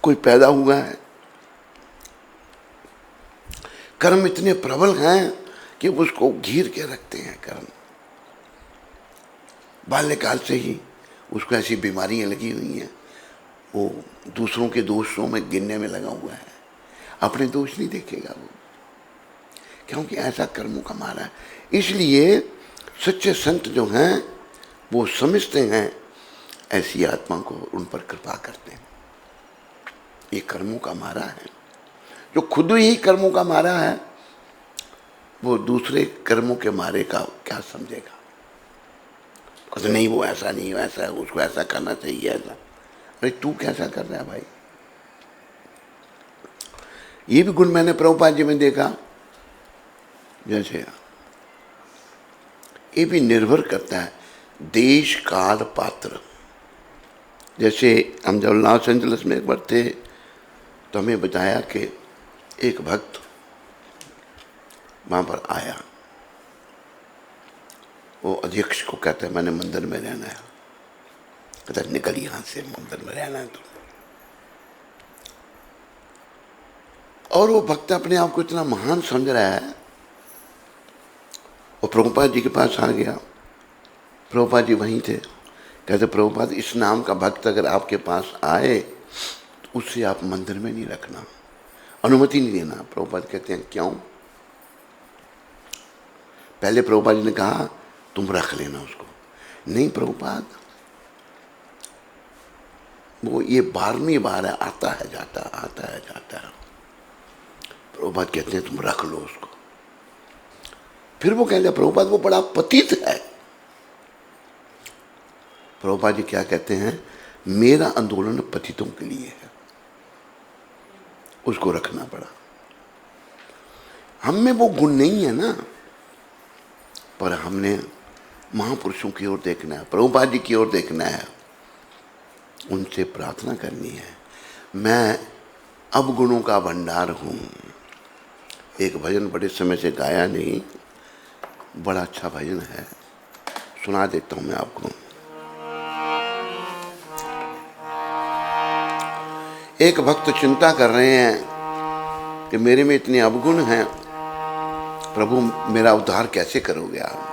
कोई पैदा हुआ है कर्म इतने प्रबल हैं कि उसको घेर के रखते हैं। कर्म बाल्यकाल से ही उसको ऐसी बीमारियां लगी हुई हैं, वो दूसरों के दोषों में गिनने में लगा हुआ है, अपने दोष नहीं देखेगा वो, क्योंकि ऐसा कर्मों का मारा है। इसलिए सच्चे संत जो हैं वो समझते हैं ऐसी आत्मा को, उन पर कृपा करते हैं। ये कर्मों का मारा है। जो खुद ही कर्मों का मारा है वो दूसरे कर्मों के मारे का क्या समझेगा? कहते नहीं वो ऐसा नहीं, वैसा है, उसको ऐसा करना चाहिए, ऐसा। अरे तू कैसा कर रहा है भाई? ये भी गुण मैंने प्रभुपाद जी में देखा। जैसे ये भी निर्भर करता है देश काल पात्र। जैसे हम जब लॉस एंजलिस में एक बार थे तो हमें बताया कि एक भक्त वहाँ पर आया, वो अध्यक्ष को कहता है मैंने मंदिर में रहना है। कहता है निकल यहाँ से, मंदिर में रहना है तो। और वो भक्त अपने आप को इतना महान समझ रहा है, वो प्रभुपाद जी के पास आ गया। प्रभुपाद जी वहीं थे। कहते प्रभुपाद इस नाम का भक्त अगर आपके पास आए तो उससे आप मंदिर में नहीं रखना, अनुमति नहीं देना। प्रभुपाद कहते हैं क्यों? पहले प्रभुपाद जी ने कहा तुम रख लेना उसको। नहीं प्रभुपाद, वो ये 12वीं बार है, आता है जाता, आता है जाता है। प्रभुपाद कहते हैं तुम रख लो उसको। फिर वो कहते हैं प्रभुपाद वो बड़ा पतित है। प्रभुपाद जी क्या कहते हैं, मेरा आंदोलन पतितों के लिए है, उसको रखना पड़ा। हम में वो गुण नहीं है ना, पर हमने महापुरुषों की ओर देखना है, प्रभुपाद जी की ओर देखना है, उनसे प्रार्थना करनी है। मैं अवगुणों का भंडार हूँ। एक भजन बड़े समय से गाया नहीं, बड़ा अच्छा भजन है, सुना देता हूँ मैं आपको। एक भक्त चिंता कर रहे हैं कि मेरे में इतने अवगुण हैं, प्रभु मेरा उद्धार कैसे करोगे आप?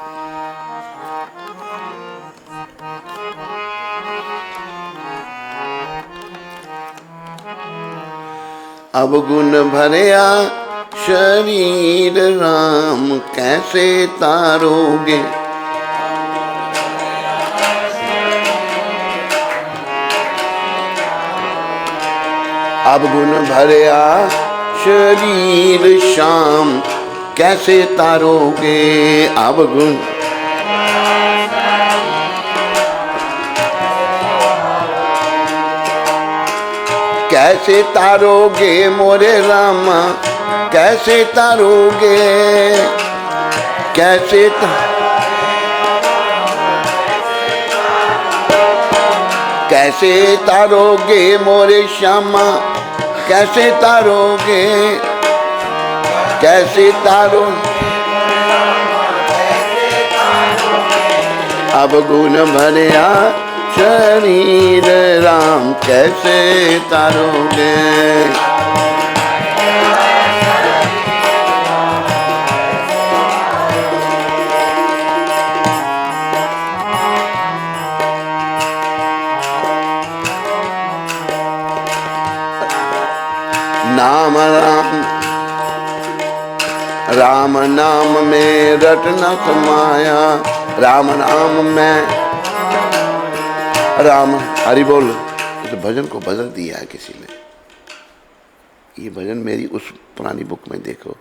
अवगुण भरया शरीर राम कैसे तारोगे? अवगुण भरया शरीर श्याम कैसे तारोगे? अवगुण कैसे तारोगे मोरे रामा, कैसे तारोगे? कैसे कैसे तारोगे मोरे श्यामा, कैसे तारोगे? कैसे तारो? अवगुण भरया शरीर राम कैसे तारोगे? नाम राम राम नाम में रटना समाया, राम नाम में राम हरि बोल। इस भजन को बदल दिया है किसी ने। ये भजन मेरी उस पुरानी बुक में देखो,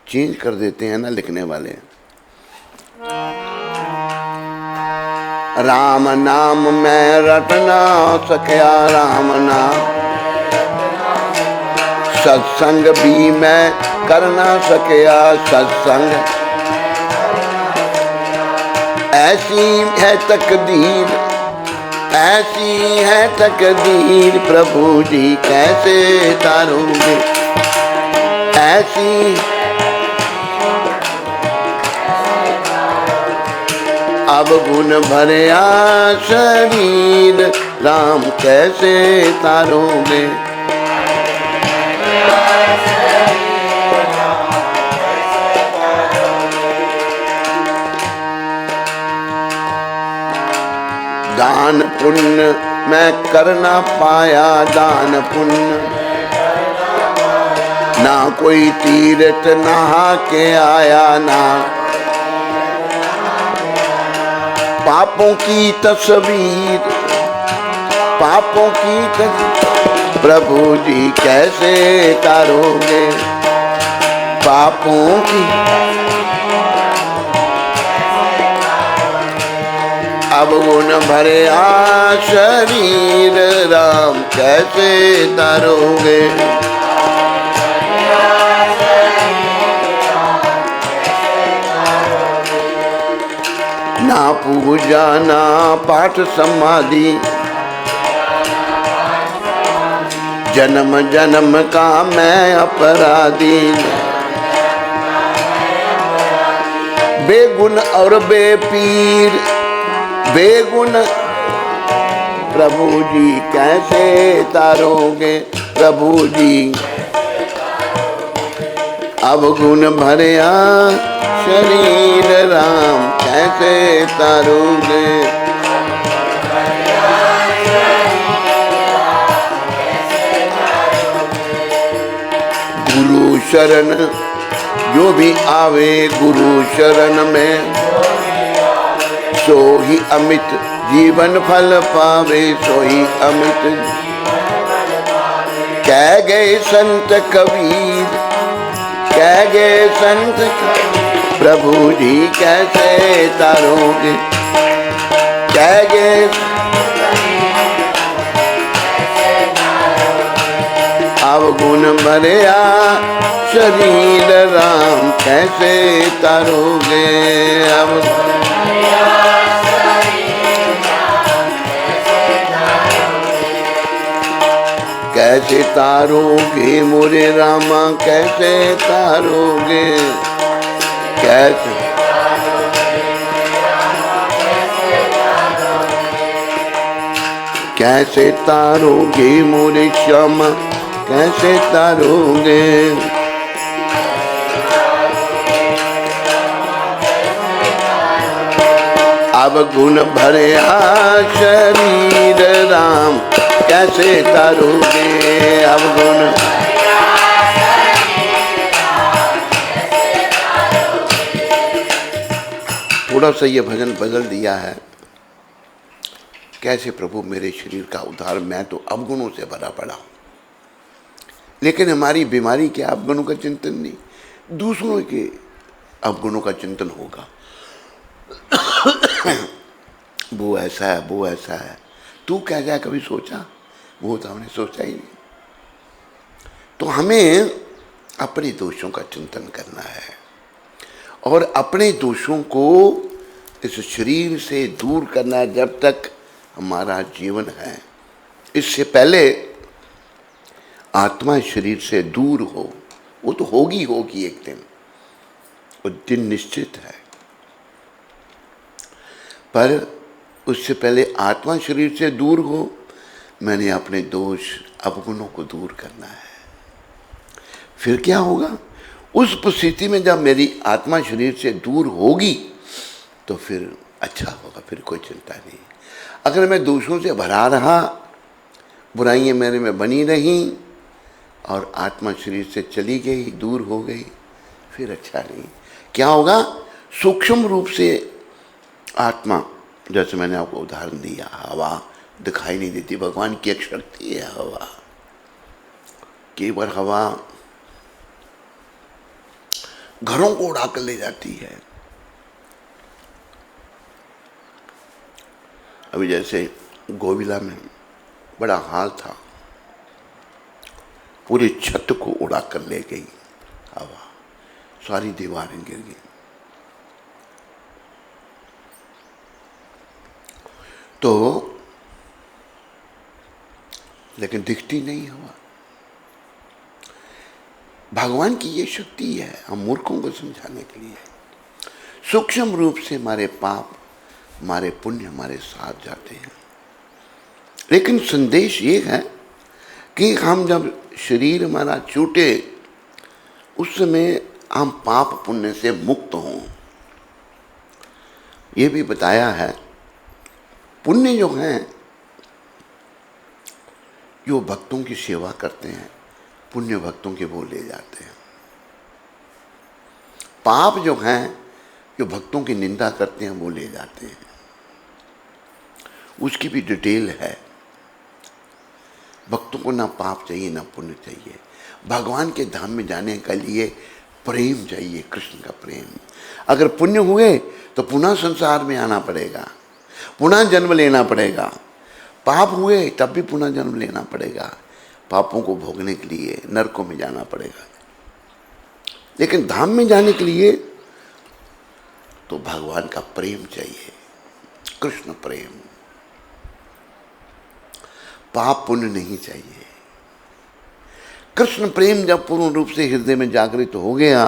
चेंज कर देते हैं ना लिखने वाले। राम नाम में रटना सखया, राम नाम सत्संग भी मैं करना सकिया, सत्संग ऐसी है तकदीर, ऐसी है तकदीर प्रभु जी कैसे तारोगे? ऐसी अवगुण भरया शरीर राम कैसे तारोगे? दान पुण्य मैं कर ना पाया, दान पुण्य ना कोई तीर्थ नहा के आया, ना पापों की तस्वीर, पापों की तस्वीर प्रभु जी कैसे तारोगे, पापों की अवगुण भरे आ शरीर राम कैसे तारोगे, ना पूजा ना पाठ समाधि, जन्म जन्म का मैं अपराधी, बेगुण और बेपीर बेगुण प्रभु जी कैसे तारोगे, प्रभु जी अवगुण भरिया शरीर राम कैसे तारोगे, गुरु शरण जो भी आवे गुरु शरण में, सो ही अमित जीवन फल पावे, सो ही अमित कह गए संत कबीर, कह गए संत प्रभु जी कैसे तारोगे, कह गए अवगुण भरिया शरीर राम कैसे तारोगे, कैसे तारोगे मोरे रामा, कैसे तारोगे, कैसे कैसे तारोगे मोरे श्यामा, कैसे तारोगे, अब गुण भरे शरीर राम कैसे तारोगे, अब गुण थोड़ा सा ये भजन बदल दिया है, कैसे प्रभु मेरे शरीर का उद्धार, मैं तो अवगुणों से भरा पड़ा हूं, लेकिन हमारी बीमारी क्या अवगुणों का चिंतन नहीं, दूसरों के अवगुणों का चिंतन होगा। वो ऐसा है, वो ऐसा है, तू क्या क्या कभी सोचा, वो तो हमने सोचा ही नहीं। तो हमें अपने दोषों का चिंतन करना है और अपने दोषों को इस शरीर से दूर करना है जब तक हमारा जीवन है। इससे पहले आत्मा शरीर से दूर हो, वो तो होगी होगी एक दिन, वो दिन निश्चित है, पर उससे पहले आत्मा शरीर से दूर हो, मैंने अपने दोष अवगुणों को दूर करना है। फिर क्या होगा, उस परिस्थिति में जब मेरी आत्मा शरीर से दूर होगी तो फिर अच्छा होगा, फिर कोई चिंता नहीं। अगर मैं दोषों से भरा रहा, बुराइयां मेरे में बनी रही और आत्मा शरीर से चली गई, दूर हो गई, फिर अच्छा नहीं। क्या होगा, सूक्ष्म रूप से आत्मा, जैसे मैंने आपको उदाहरण दिया, हवा दिखाई नहीं देती, भगवान की एक शक्ति है हवा, केवल हवा घरों को उड़ा कर ले जाती है। अभी जैसे गोविला में बड़ा हाल था, पूरी छत को उड़ा कर ले गई हवा, सारी दीवारें गिर गई। तो लेकिन दिखती नहीं हवा। भगवान की ये शक्ति है हम मूर्खों को समझाने के लिए। सूक्ष्म रूप से हमारे पाप, हमारे पुण्य हमारे साथ जाते हैं, लेकिन संदेश ये है कि हम जब शरीर हमारा छूटे उस समय हम पाप पुण्य से मुक्त हों। ये भी बताया है पुण्य जो हैं, जो भक्तों की सेवा करते हैं, पुण्य भक्तों के वो ले जाते हैं। पाप जो हैं, जो भक्तों की निंदा करते हैं, वो ले जाते हैं। उसकी भी डिटेल है। भक्तों को ना पाप चाहिए ना पुण्य चाहिए। भगवान के धाम में जाने के लिए प्रेम चाहिए, कृष्ण का प्रेम। अगर पुण्य हुए तो पुनः संसार में आना पड़ेगा, पुनः जन्म लेना पड़ेगा। पाप हुए तब भी पुनः जन्म लेना पड़ेगा, पापों को भोगने के लिए नरकों में जाना पड़ेगा। लेकिन धाम में जाने के लिए तो भगवान का प्रेम चाहिए, कृष्ण प्रेम। पाप पुण्य नहीं चाहिए। कृष्ण प्रेम जब पूर्ण रूप से हृदय में जागृत हो गया,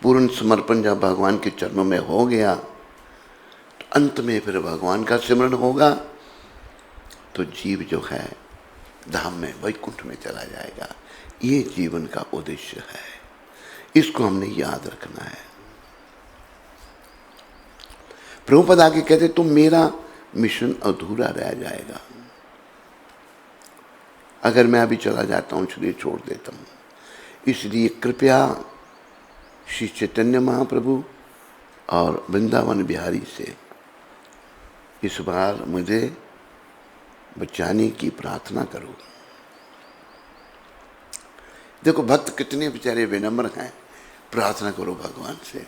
पूर्ण समर्पण जब भगवान के चरणों में हो गया, तो अंत में फिर भगवान का सिमरन होगा, तो जीव जो है धाम में, वैकुंठ में चला जाएगा। ये जीवन का उद्देश्य है, इसको हमने याद रखना है। प्रभुपाद आके कहते तुम मेरा मिशन अधूरा रह जाएगा अगर मैं अभी चला जाता हूँ, शरीर छोड़ देता हूँ। इसलिए कृपया श्री चैतन्य महाप्रभु और वृंदावन बिहारी से इस बार मुझे बचाने की प्रार्थना करो। देखो भक्त कितने बेचारे विनम्र हैं। प्रार्थना करो भगवान से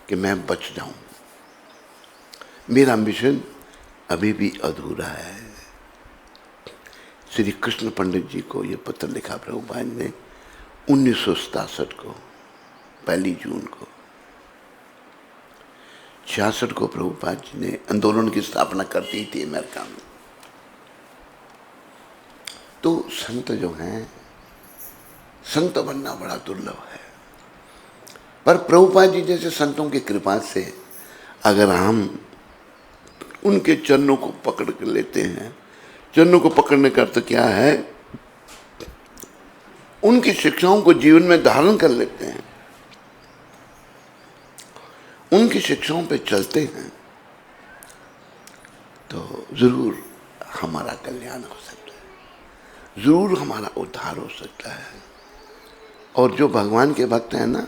कि मैं बच जाऊं, मेरा मिशन अभी भी अधूरा है। श्री कृष्ण पंडित जी को ये पत्र लिखा प्रभुपाद ने 1967 को, 1 जून को। 66 को प्रभुपाद जी ने आंदोलन की स्थापना कर दी थी अमेरिका में। तो संत जो हैं, संत बनना बड़ा दुर्लभ है, पर प्रभुपाद जी जैसे संतों की कृपा से अगर हम उनके चरणों को पकड़ कर लेते हैं, चरणों को पकड़ने का अर्थ क्या है, उनकी शिक्षाओं को जीवन में धारण कर लेते हैं, उनकी शिक्षाओं पे चलते हैं, तो जरूर हमारा कल्याण हो सकता है, जरूर हमारा उद्धार हो सकता है। और जो भगवान के भक्त हैं ना,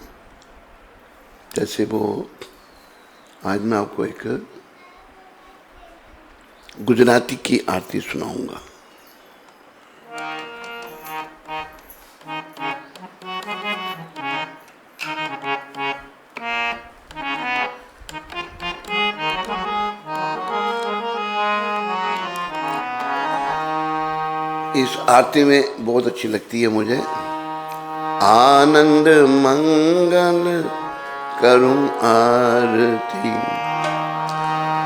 जैसे वो, आज मैं आपको एक गुजराती की आरती सुनाऊंगा। इस आरती में बहुत अच्छी लगती है मुझे। आनंद मंगल करूं आरती,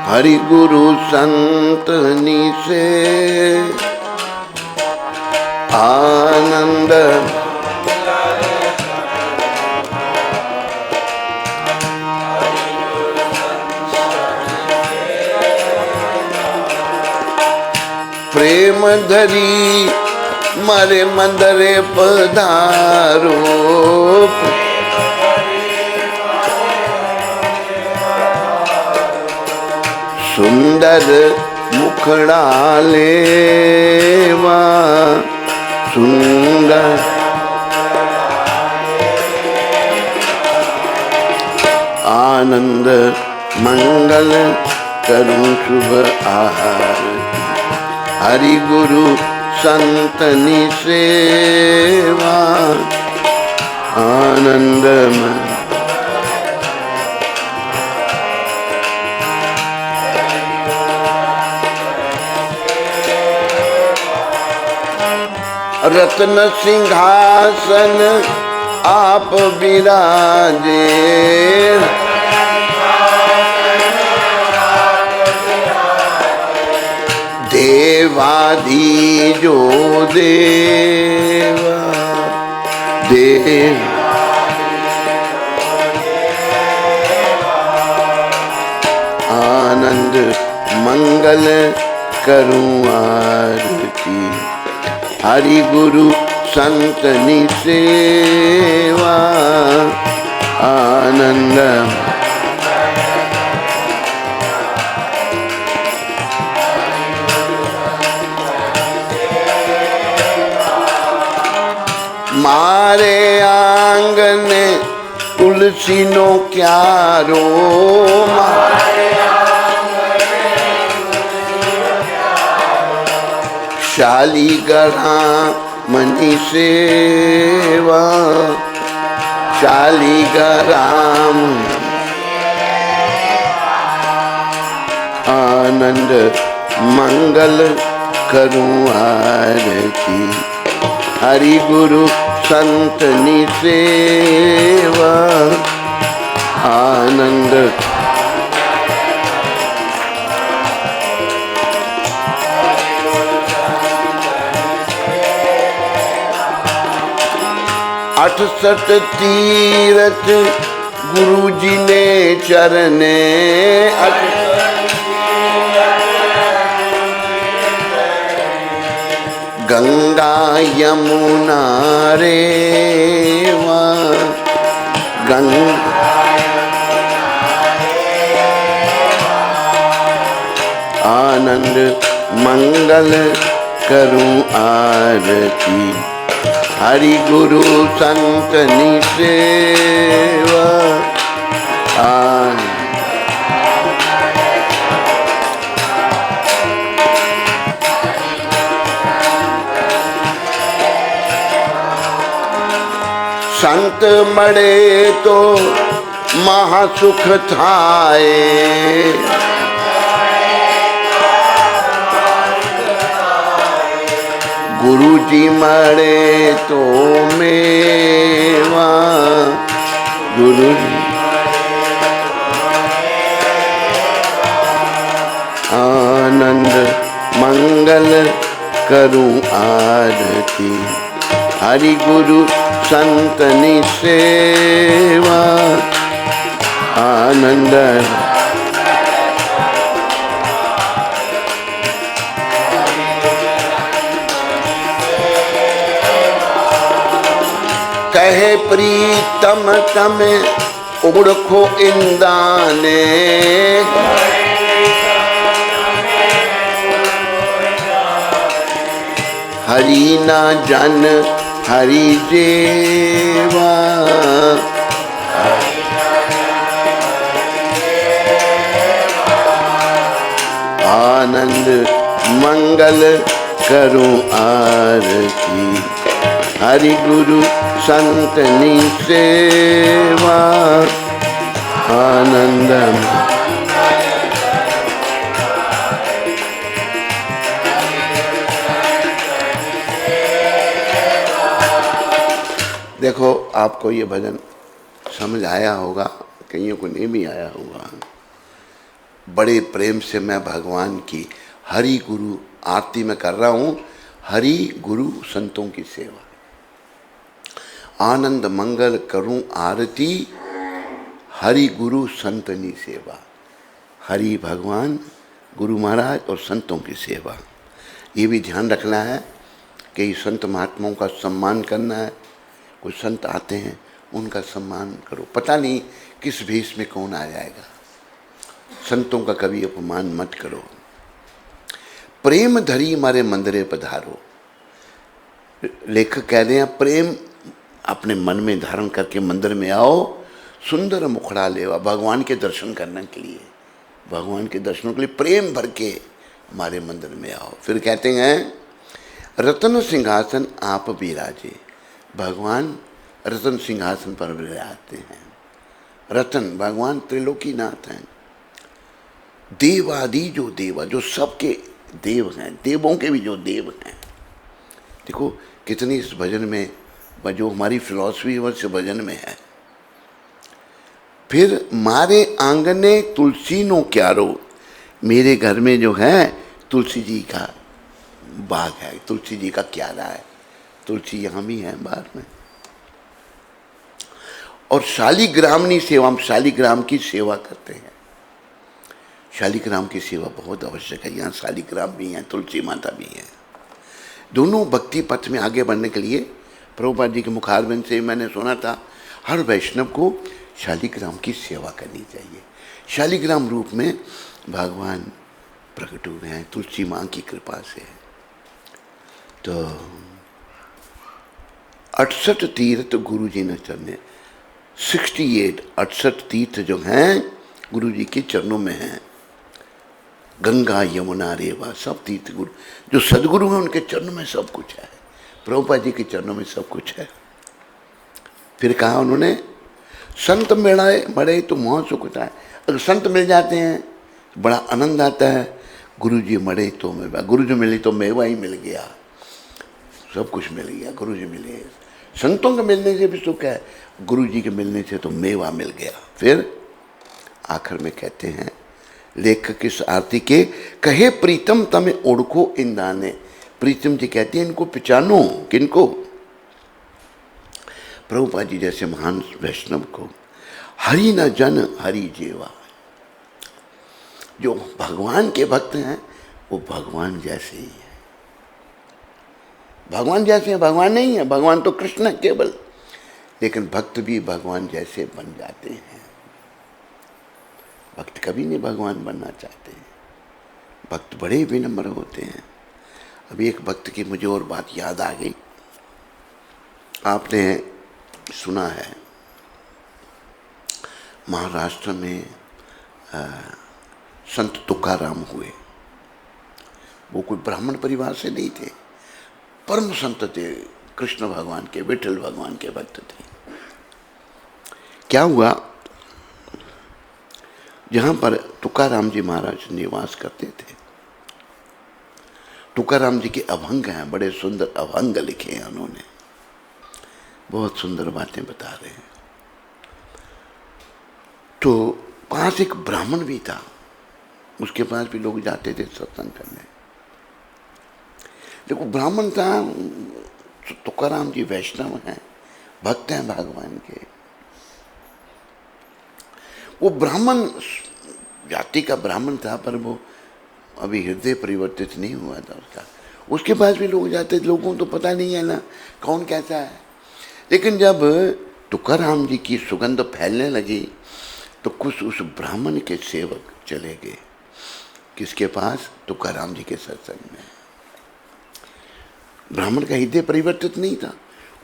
हरि गुरु संतनी से आनंद प्रेम धरी मारे मंदरे पधारो, सुंदर मुखड़ा लेवा, सुंदर आनंद मंगल करूं शुभ आहार, हरि गुरु संतनि सेवा आनंदमय। रत्न सिंहासन आप विराजे, देवाधि जो देवा देव, आनंद मंगल करूं आरती, हरि गुरु संतनि सेवा आनंद। तुलसी नो क्यारो, शालीग्राम नि सेवा, शालीग्राम आनंद मंगल करूं आरती, हरि गुरु संत नि सेवा, आनंद अठसठ तीरथ गुरु जी ने चरने, गंगा यमुना रेवा, गंगा आनंद मंगल करूं आरती, हरि गुरु संत नि सेवा, संत मरे तो महासुख थाए, गुरु जी मरे तो मेवा, गुरु जी आनंद मंगल करूं आरती, हरि गुरु संत नि सेवा, आनंद कहे प्रीतम तमे ओळखो इंदाने, हरि ना जन हरि जेवा, आनंद मंगल करूं आरती, हरि गुरु संत नि सेवा, आनंद देखो आपको ये भजन समझ आया होगा, कईयों को नहीं भी आया होगा। बड़े प्रेम से मैं भगवान की हरि गुरु आरती में कर रहा हूँ, हरि गुरु संतों की सेवा, आनंद मंगल करूं आरती, हरि गुरु संतनी सेवा, हरि भगवान गुरु महाराज और संतों की सेवा। ये भी ध्यान रखना है कि संत महात्माओं का सम्मान करना है। कुछ संत आते हैं, उनका सम्मान करो, पता नहीं किस भेष में कौन आ जाएगा। संतों का कभी अपमान मत करो। प्रेम धरी मारे मंदिरे पधारो, लेखक कह रहे हैं प्रेम अपने मन में धारण करके मंदिर में आओ, सुंदर मुखड़ा लेवा, भगवान के दर्शन करने के लिए, भगवान के दर्शनों के लिए प्रेम भर के हमारे मंदिर में आओ। फिर कहते हैं रतन सिंहासन आप विराजे, भगवान रतन सिंहासन पर विराजते हैं। रतन भगवान त्रिलोकीनाथ हैं, देवादि जो देवा, जो सबके देव हैं, देवों के भी जो देव हैं। देखो कितनी इस भजन में जो हमारी फिलॉसफी है इस भजन में है। फिर मारे आंगने तुलसी नो क्यारो, मेरे घर में जो है तुलसी जी का बाग है, तुलसी जी का क्यारा है, तुलसी यहाँ भी है बाहर में। और शालीग्रामनी सेवा, हम शालीग्राम की सेवा करते हैं। शालीग्राम की सेवा बहुत आवश्यक है। यहाँ शालीग्राम भी हैं, तुलसी माता भी हैं। दोनों भक्ति पथ में आगे बढ़ने के लिए प्रभुपाद जी के मुखारबिंद से मैंने सुना था हर वैष्णव को शालीग्राम की सेवा करनी चाहिए। शालीग्राम रूप में भगवान प्रकट हुए हैं तुलसी माँ की कृपा से। तो 68 तीर्थ गुरु जी ने चरने, 68 तीर्थ जो हैं गुरु जी के चरणों में हैं। गंगा यमुना रेवा सब तीर्थ गुरु जो सदगुरु हैं उनके चरणों में सब कुछ है। प्रभुपाद जी के चरणों में सब कुछ है। फिर कहा उन्होंने, संत मिले तो मोह सुख होता है। अगर संत मिल जाते हैं तो बड़ा आनंद आता है। गुरु जी मरे तो मेवा, गुरु जी मिले तो मेवा ही मिल गया, सब कुछ मिल गया। गुरु जी मिले, संतों के मिलने से भी सुख है, गुरु जी के मिलने से तो मेवा मिल गया। फिर आखिर में कहते हैं लेखक इस आरती के, कहे प्रीतम तमें ओढ़को इंदाने। प्रीतम जी कहते हैं इनको पहचानो, किनको? प्रभुपाद जी जैसे महान वैष्णव को। हरि न जन हरि जेवा, जो भगवान के भक्त हैं वो भगवान जैसे ही है। भगवान जैसे हैं, भगवान नहीं है, भगवान तो कृष्ण है केवल, लेकिन भक्त भी भगवान जैसे बन जाते हैं। भक्त कभी नहीं भगवान बनना चाहते हैं, भक्त बड़े विनम्र होते हैं। अभी एक भक्त की मुझे और बात याद आ गई। आपने सुना है महाराष्ट्र में संत तुकाराम हुए। वो कोई ब्राह्मण परिवार से नहीं थे, परम संत थे, कृष्ण भगवान के, विठल भगवान के भक्त थे। क्या हुआ, जहां पर तुकाराम जी महाराज निवास करते थे, तुकाराम जी के अभंग हैं, बड़े सुंदर अभंग लिखे हैं उन्होंने, बहुत सुंदर बातें बता रहे हैं। तो पास एक ब्राह्मण भी था, उसके पास भी लोग जाते थे सत्संग करने। देखो ब्राह्मण था, तुकाराम जी वैष्णव हैं, भक्त हैं भगवान के। वो ब्राह्मण जाति का ब्राह्मण था, पर वो अभी हृदय परिवर्तित नहीं हुआ था उसका। उसके पास भी लोग जाते थे, लोगों को तो पता नहीं है ना कौन कैसा है। लेकिन जब तुकाराम जी की सुगंध फैलने लगी तो कुछ उस ब्राह्मण के सेवक चले गए, किसके पास? तुकाराम जी के सत्संग में। ब्राह्मण का हृदय परिवर्तित नहीं था,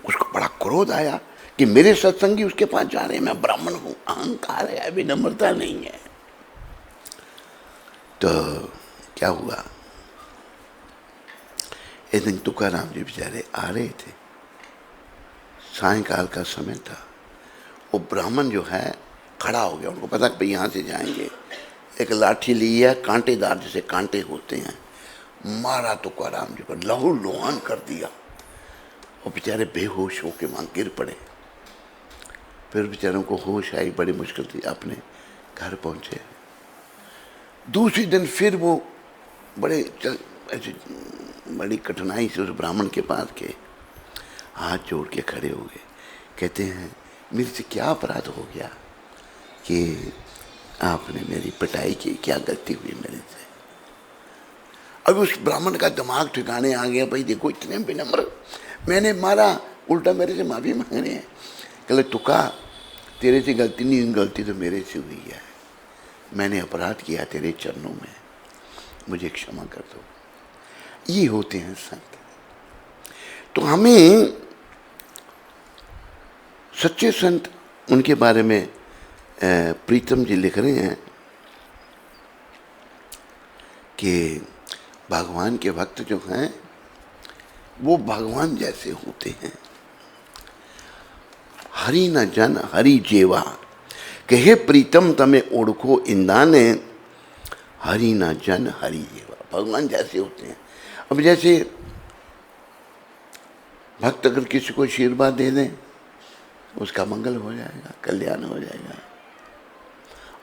उसको बड़ा क्रोध आया कि मेरे सत्संगी उसके पास जा रहे हैं, मैं ब्राह्मण हूं, अहंकार है, विनम्रता नहीं है। तो क्या हुआ, एक दिन तुकाराम जी बेचारे आ रहे थे, सायंकाल का समय था। वो ब्राह्मण जो है खड़ा हो गया, उनको पता कि भाई यहाँ से जाएंगे। एक लाठी ली है, कांटेदार जैसे कांटे होते हैं, मारा तुकाराम जी पर, लहू लुहान कर दिया। वो बेचारे बेहोश होके वहाँ गिर पड़े। फिर बेचारों को होश आई, बड़ी मुश्किल थी, अपने घर पहुँचे। दूसरी दिन फिर वो बड़ी कठिनाई से उस ब्राह्मण के पास गए, हाथ जोड़ के खड़े हो गए। कहते हैं मेरे से क्या अपराध हो गया कि आपने मेरी पिटाई की, क्या गलती हुई मेरे से? अब उस ब्राह्मण का दिमाग ठिकाने आ गया, भाई देखो इतने विनम्र, मैंने मारा, उल्टा मेरे से माफी मांग रहे हैं। कहले तुका तेरे से गलती नहीं, गलती तो मेरे से हुई है, मैंने अपराध किया तेरे चरणों में, मुझे क्षमा कर दो। ये होते हैं संत। तो हमें सच्चे संत, उनके बारे में प्रीतम जी लिख रहे हैं कि भगवान के भक्त जो हैं वो भगवान जैसे होते हैं। हरि न जन हरि जेवा, कहे प्रीतम तमें ओढ़को इंदाने, हरि न जन हरि जेवा, भगवान जैसे होते हैं। अब जैसे भक्त अगर किसी को आशीर्वाद दे दें, उसका मंगल हो जाएगा, कल्याण हो जाएगा।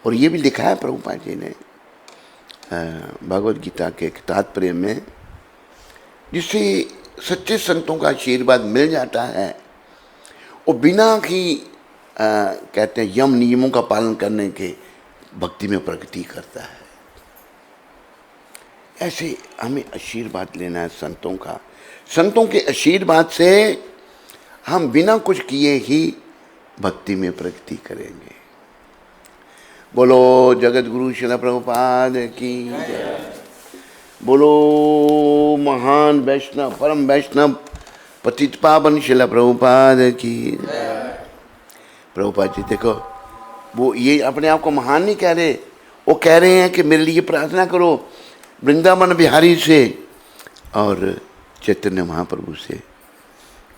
और ये भी लिखा है प्रभुपाद जी ने भगवद गीता के तात्पर्य में, जिससे सच्चे संतों का आशीर्वाद मिल जाता है, वो बिना ही कहते हैं यम नियमों का पालन करने के भक्ति में प्रगति करता है। ऐसे हमें आशीर्वाद लेना है संतों का। संतों के आशीर्वाद से हम बिना कुछ किए ही भक्ति में प्रगति करेंगे। बोलो जगत गुरु श्रील प्रभुपाद की जय। बोलो महान वैष्णव, परम वैष्णव, पतित पावन श्रील प्रभुपाद की जय। प्रभुपाद जी देखो, वो ये अपने आप को महान नहीं कह रहे, वो कह रहे हैं कि मेरे लिए प्रार्थना करो वृंदावन बिहारी से और चैतन्य महाप्रभु से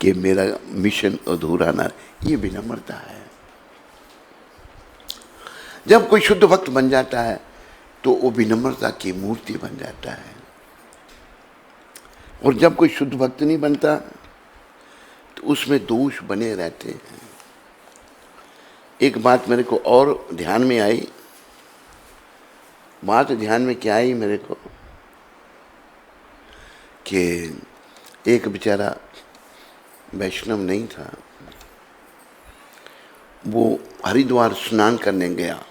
कि मेरा मिशन अधूरा ना। ये विनम्रता है। जब कोई शुद्ध भक्त बन जाता है तो वो विनम्रता की मूर्ति बन जाता है, और जब कोई शुद्ध भक्त नहीं बनता तो उसमें दोष बने रहते हैं। एक बात मेरे को और ध्यान में आई, बात ध्यान में क्या आई मेरे को कि एक बेचारा वैष्णव नहीं था, वो हरिद्वार स्नान करने गया।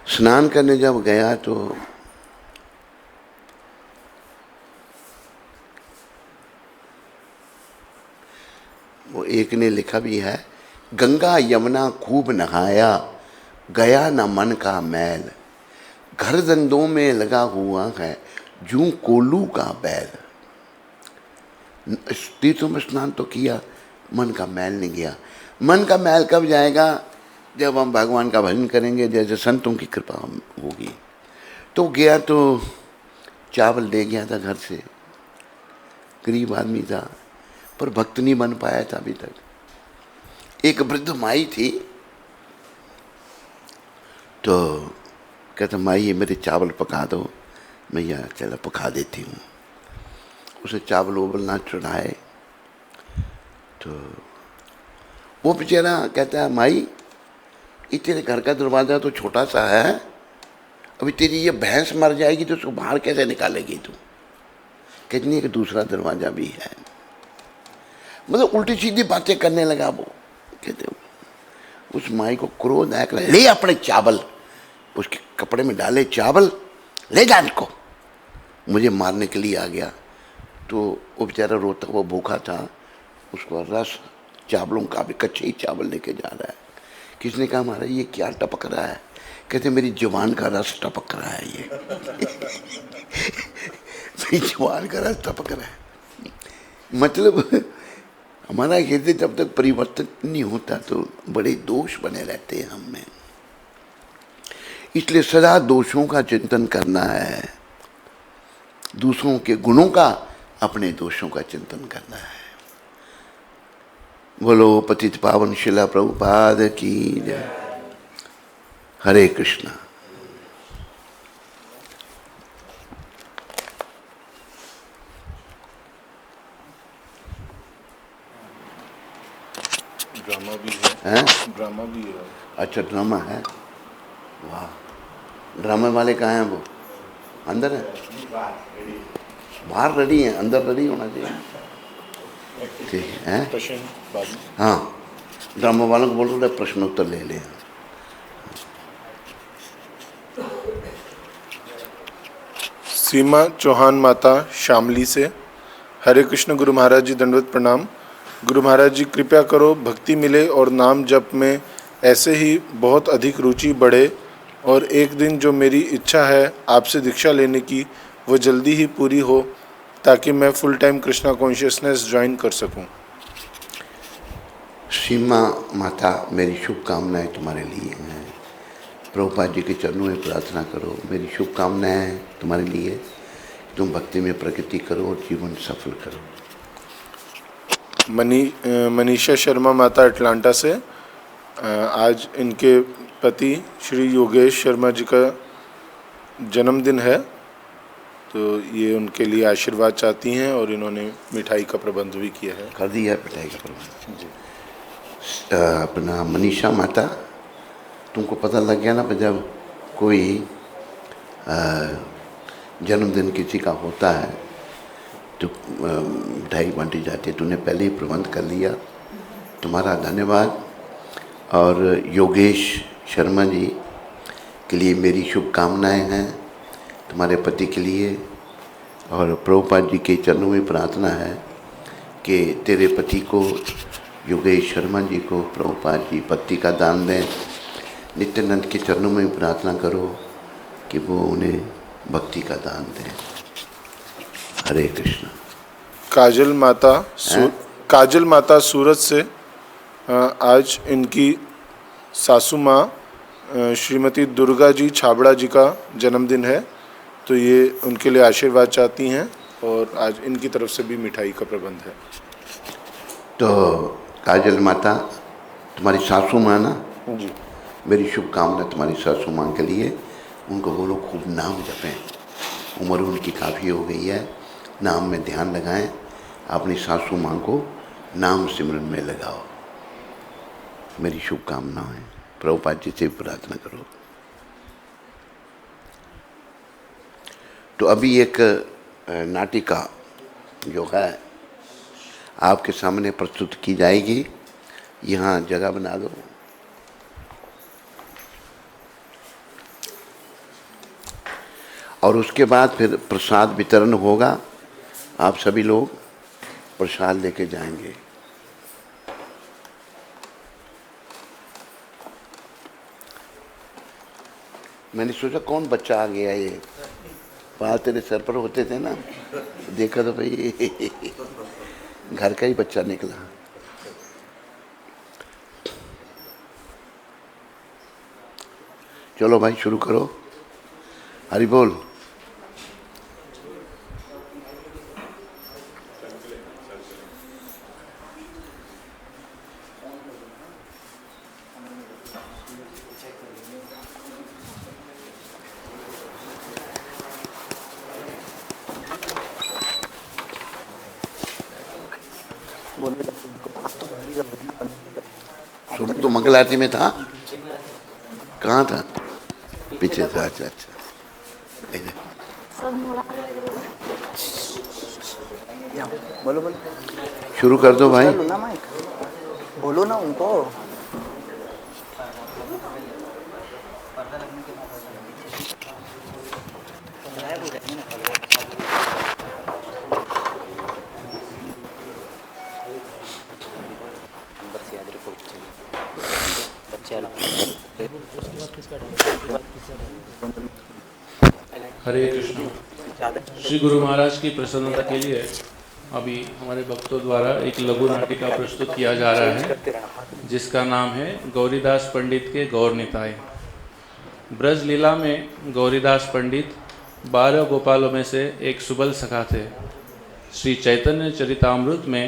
स्नान करने जब गया तो वो एक ने लिखा भी है, गंगा यमुना खूब नहाया, गया न मन का मैल, घर धंधों में लगा हुआ है जूं कोल्लू का बैल। तीर्थों में स्नान तो किया, मन का मैल नहीं गया। मन का मैल कब जाएगा? जब हम भगवान का भजन करेंगे, जैसे संतों की कृपा होगी। तो गया तो चावल ले गया था घर से, गरीब आदमी था पर भक्त नहीं बन पाया था अभी तक। एक वृद्ध माई थी, तो कहता माई ये मेरे चावल पका दो। मैया चलो पका देती हूँ। उसे चावल ओवल ना चढ़ाए तो वो बेचारा कहता है माई ये तेरे घर का दरवाज़ा तो छोटा सा है, अभी तेरी ये भैंस मर जाएगी तो उसको बाहर कैसे निकालेगी तू? कहती है कि दूसरा दरवाज़ा भी है। मतलब उल्टी सीधी बातें करने लगा वो। कहते उस माई को क्रोध आया, ले अपने चावल, उसके कपड़े में डाले चावल, ले जा इनको, मुझे मारने के लिए आ गया। तो वो बेचारा रोता हुआ भूखा था, उसको रस चावलों का भी कच्चे ही चावल लेके जा रहा है। किसने कहा महाराज ये क्या टपक रहा है? कहते मेरी जुबान का रस टपक रहा है ये मेरी जुबान का रस टपक रहा है। मतलब हमारा हृदय जब तक परिवर्तन नहीं होता तो बड़े दोष बने रहते हैं हम में। इसलिए सदा दोषों का चिंतन करना है, दूसरों के गुणों का, अपने दोषों का चिंतन करना है। बोलो पतित पावन शिला प्रभुपाद की जय। हरे कृष्णा। ड्रामा भी है? ड्रामा भी है। अच्छा ड्रामा है, वाह। ड्रामे वाले कहाँ हैं? वो अंदर है, बाहर रेडी है, अंदर रेडी होना चाहिए। ठीक है। प्रश्न हाँ, ड्रामा वालों को बोल रहे प्रश्न उत्तर ले लें। सीमा चौहान माता शामली से। हरे कृष्ण गुरु महाराज जी, दंडवत प्रणाम। गुरु महाराज जी कृपया करो, भक्ति मिले और नाम जप में ऐसे ही बहुत अधिक रुचि बढ़े, और एक दिन जो मेरी इच्छा है आपसे दीक्षा लेने की वो जल्दी ही पूरी हो, ताकि मैं full time Krishna consciousness join कर सकूं। सीमा माता, मेरी शुभकामनाएं तुम्हारे लिए हैं। प्रभुपाद जी के चरणों में प्रार्थना करो, मेरी शुभकामनाएं हैं तुम्हारे लिए, तुम भक्ति में प्रगति करो और जीवन सफल करो। मनीषा शर्मा माता अटलांटा से। आज इनके पति श्री योगेश शर्मा जी का जन्मदिन है, तो ये उनके लिए आशीर्वाद चाहती हैं और इन्होंने मिठाई का प्रबंध भी किया है। कर दिया मिठाई का प्रबंध जी। अपना मनीषा माता, तुमको पता लग गया ना, जब कोई जन्मदिन किसी का होता है तो मिठाई बांटी जाती है। तुमने पहले ही प्रबंध कर लिया, तुम्हारा धन्यवाद। और योगेश शर्मा जी के लिए मेरी शुभकामनाएं हैं, तुम्हारे पति के लिए। और प्रभुपाद जी के चरणों में प्रार्थना है कि तेरे पति को, योगेश शर्मा जी को, प्रभुपाद जी पति का दान दें। नित्यानंद के चरणों में प्रार्थना करो कि वो उन्हें भक्ति का दान दें। हरे कृष्ण। काजल माता सूरत से। आज इनकी सासू माँ श्रीमती दुर्गा जी छाबड़ा जी का जन्मदिन है, तो ये उनके लिए आशीर्वाद चाहती हैं और आज इनकी तरफ से भी मिठाई का प्रबंध है। तो काजल माता, तुम्हारी सासू माँ ना, जी मेरी शुभकामना तुम्हारी सासू माँ के लिए। उनको बोलो खूब नाम जपें, उम्र उनकी काफ़ी हो गई है, नाम में ध्यान लगाएं, अपनी सासू माँ को नाम सिमरन में लगाओ। मेरी शुभकामनाएं। प्रभुपाद जी से प्रार्थना करो। तो अभी एक नाटिका जो है आपके सामने प्रस्तुत की जाएगी। यहाँ जगह बना दो। और उसके बाद फिर प्रसाद वितरण होगा। आप सभी लोग प्रसाद लेके जाएंगे। मैंने सोचा कौन बच्चा आ गया, ये बाल तेरे सर पर होते थे ना, देखा तो भाई घर का ही बच्चा निकला। चलो भाई शुरू करो। हरि बोल। शुरू तो मंगल आरती में था। कहाँ था? पीछे था। अच्छा अच्छा। बोलो बोलो शुरू कर दो भाई। लो ना माइक, बोलो ना उनको। हरे कृष्ण। श्री गुरु महाराज की प्रसन्नता के लिए अभी हमारे भक्तों द्वारा एक लघु नाटिका प्रस्तुत किया जा रहा है, जिसका नाम है गौरीदास पंडित के गौर निताय। ब्रज लीला में गौरीदास पंडित 12 गोपालों में से एक सुबल सखा थे। श्री चैतन्य चरितामृत में